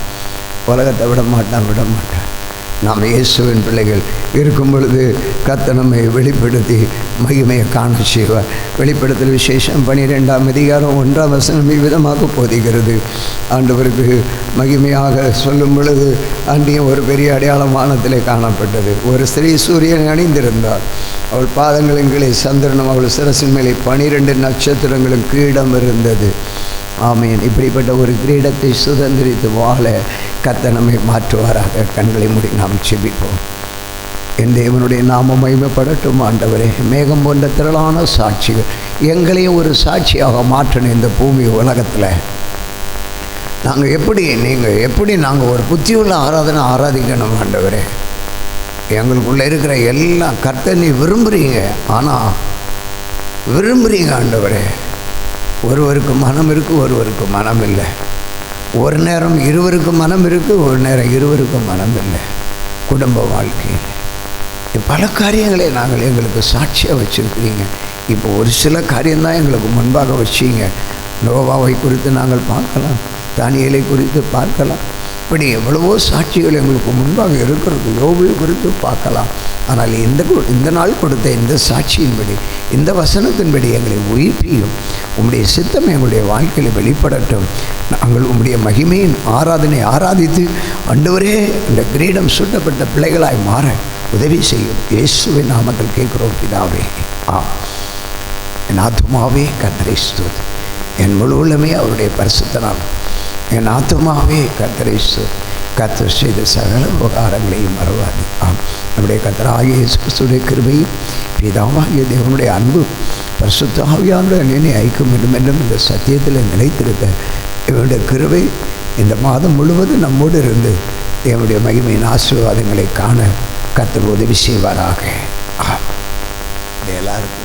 நாம் இயேசுவின் பிள்ளைகள் இருக்கும் பொழுது கர்த்தர் நம்மை வெளிப்படுத்தி மகிமையை காண செய்வார். வெளிப்படுத்தல் விசேஷம் 12ஆம் அதிகாரம் 1ஆம் வசனம் இவ்விதமாக போதிக்கிறது. ஆண்டவருக்கு மகிமையாக சொல்லும் பொழுது அன்றையும் ஒரு பெரிய அடையாளம் வானத்திலே காணப்பட்டது. ஒரு ஸ்திரீ சூரியனை அணிந்திருந்தாள். அவள் பாதங்களின் கீழே சந்திரனும் அவள் சிரசின் மேலே 12 நட்சத்திரங்களும் கிரீடம் இருந்தது. ஆமீன். இப்படிப்பட்ட ஒரு கிரீடத்தை சுதந்திரித்து வாழ கர்த்தர் நம்மை மாற்றுவாராக. கண்களை மூடி நாம் செபிப்போம். என் தேவனுடைய நாமம் மகிமைப்படட்டும். ஆண்டவரே, மேகம் போன்ற திரளான சாட்சிகள் எங்களையும் ஒரு சாட்சியாக மாற்றணும். இந்த பூமி உலகத்தில் நீங்கள் எப்படி நாங்கள் ஒரு புத்தியுள்ள ஆராதனை ஆராதிக்கணும். ஆண்டவரே, எங்களுக்குள்ளே இருக்கிற எல்லாம் கர்த்தர் நீ விரும்புகிறீங்க. ஆனால் விரும்புகிறீங்க ஆண்டவரே. ஒருவருக்கு மனம் இருக்குது, ஒருவருக்கு மனம் இல்லை. ஒரு நேரம் இருவருக்கு மனம் இருக்குது, ஒரு நேரம் இருவருக்கு மனம் இல்லை. குடும்ப வாழ்க்கையில் பல காரியங்களை நாங்கள் எங்களுக்கு சாட்சியாக வச்சுருக்கிறீங்க. இப்போ ஒரு சில காரியம்தான் எங்களுக்கு முன்பாக வச்சிங்க. நோவாவை குறித்து நாங்கள் பார்க்கலாம், தானியேலை குறித்து பார்க்கலாம், இப்படி எவ்வளவோ சாட்சிகள் எங்களுக்கு முன்பாக இருக்கிறது. யோபு குறித்து பார்க்கலாம். ஆனால் இந்த நாள் கொடுத்த இந்த சாட்சியின்படி, இந்த வசனத்தின்படி எங்களை உயிர்ப்பியும் உம்முடைய சித்தம் எங்களுடைய வாழ்க்கையில் வெளிப்படட்டும். நாங்கள் உம்முடைய மகிமையின் ஆராதனை ஆராதித்து ஆண்டவரே இந்த கிரீடம் சூட்டப்பட்ட பிள்ளைகளாய் மாற உதவி செய்யும். இயேசுவின் நாமத்தில் கேட்கிறோம் பிதாவே. என் ஆத்துமாவே கர்த்தரை ஸ்தோத்திரி. என் முழு உள்ளமே அவருடைய பரிசுத்த நாமம். என் ஆத்துமாவே கர்த்தரை ஸ்தோத்திரி. கர்த்தர் செய்த சகல உபகாரங்களையும் மறவாது. நம்முடைய கர்த்தராகிய இயேசு கிறிஸ்துவின் கிருபையும் பிதாவாகிய தேவனுடைய அன்பு பரிசுத்த ஆவியானவருடைய அன்பினை ஐக்கியம் என்றும் இந்த சத்தியத்தில் நிலைத்திருக்க இவருடைய கிருபை இந்த மாதம் முழுவதும் நம்மோடு இருந்து தேவனுடைய மகிமையின் ஆசீர்வாதங்களை காண கர்த்தர் உதவி செய்வாராக. எல்லாருக்கும்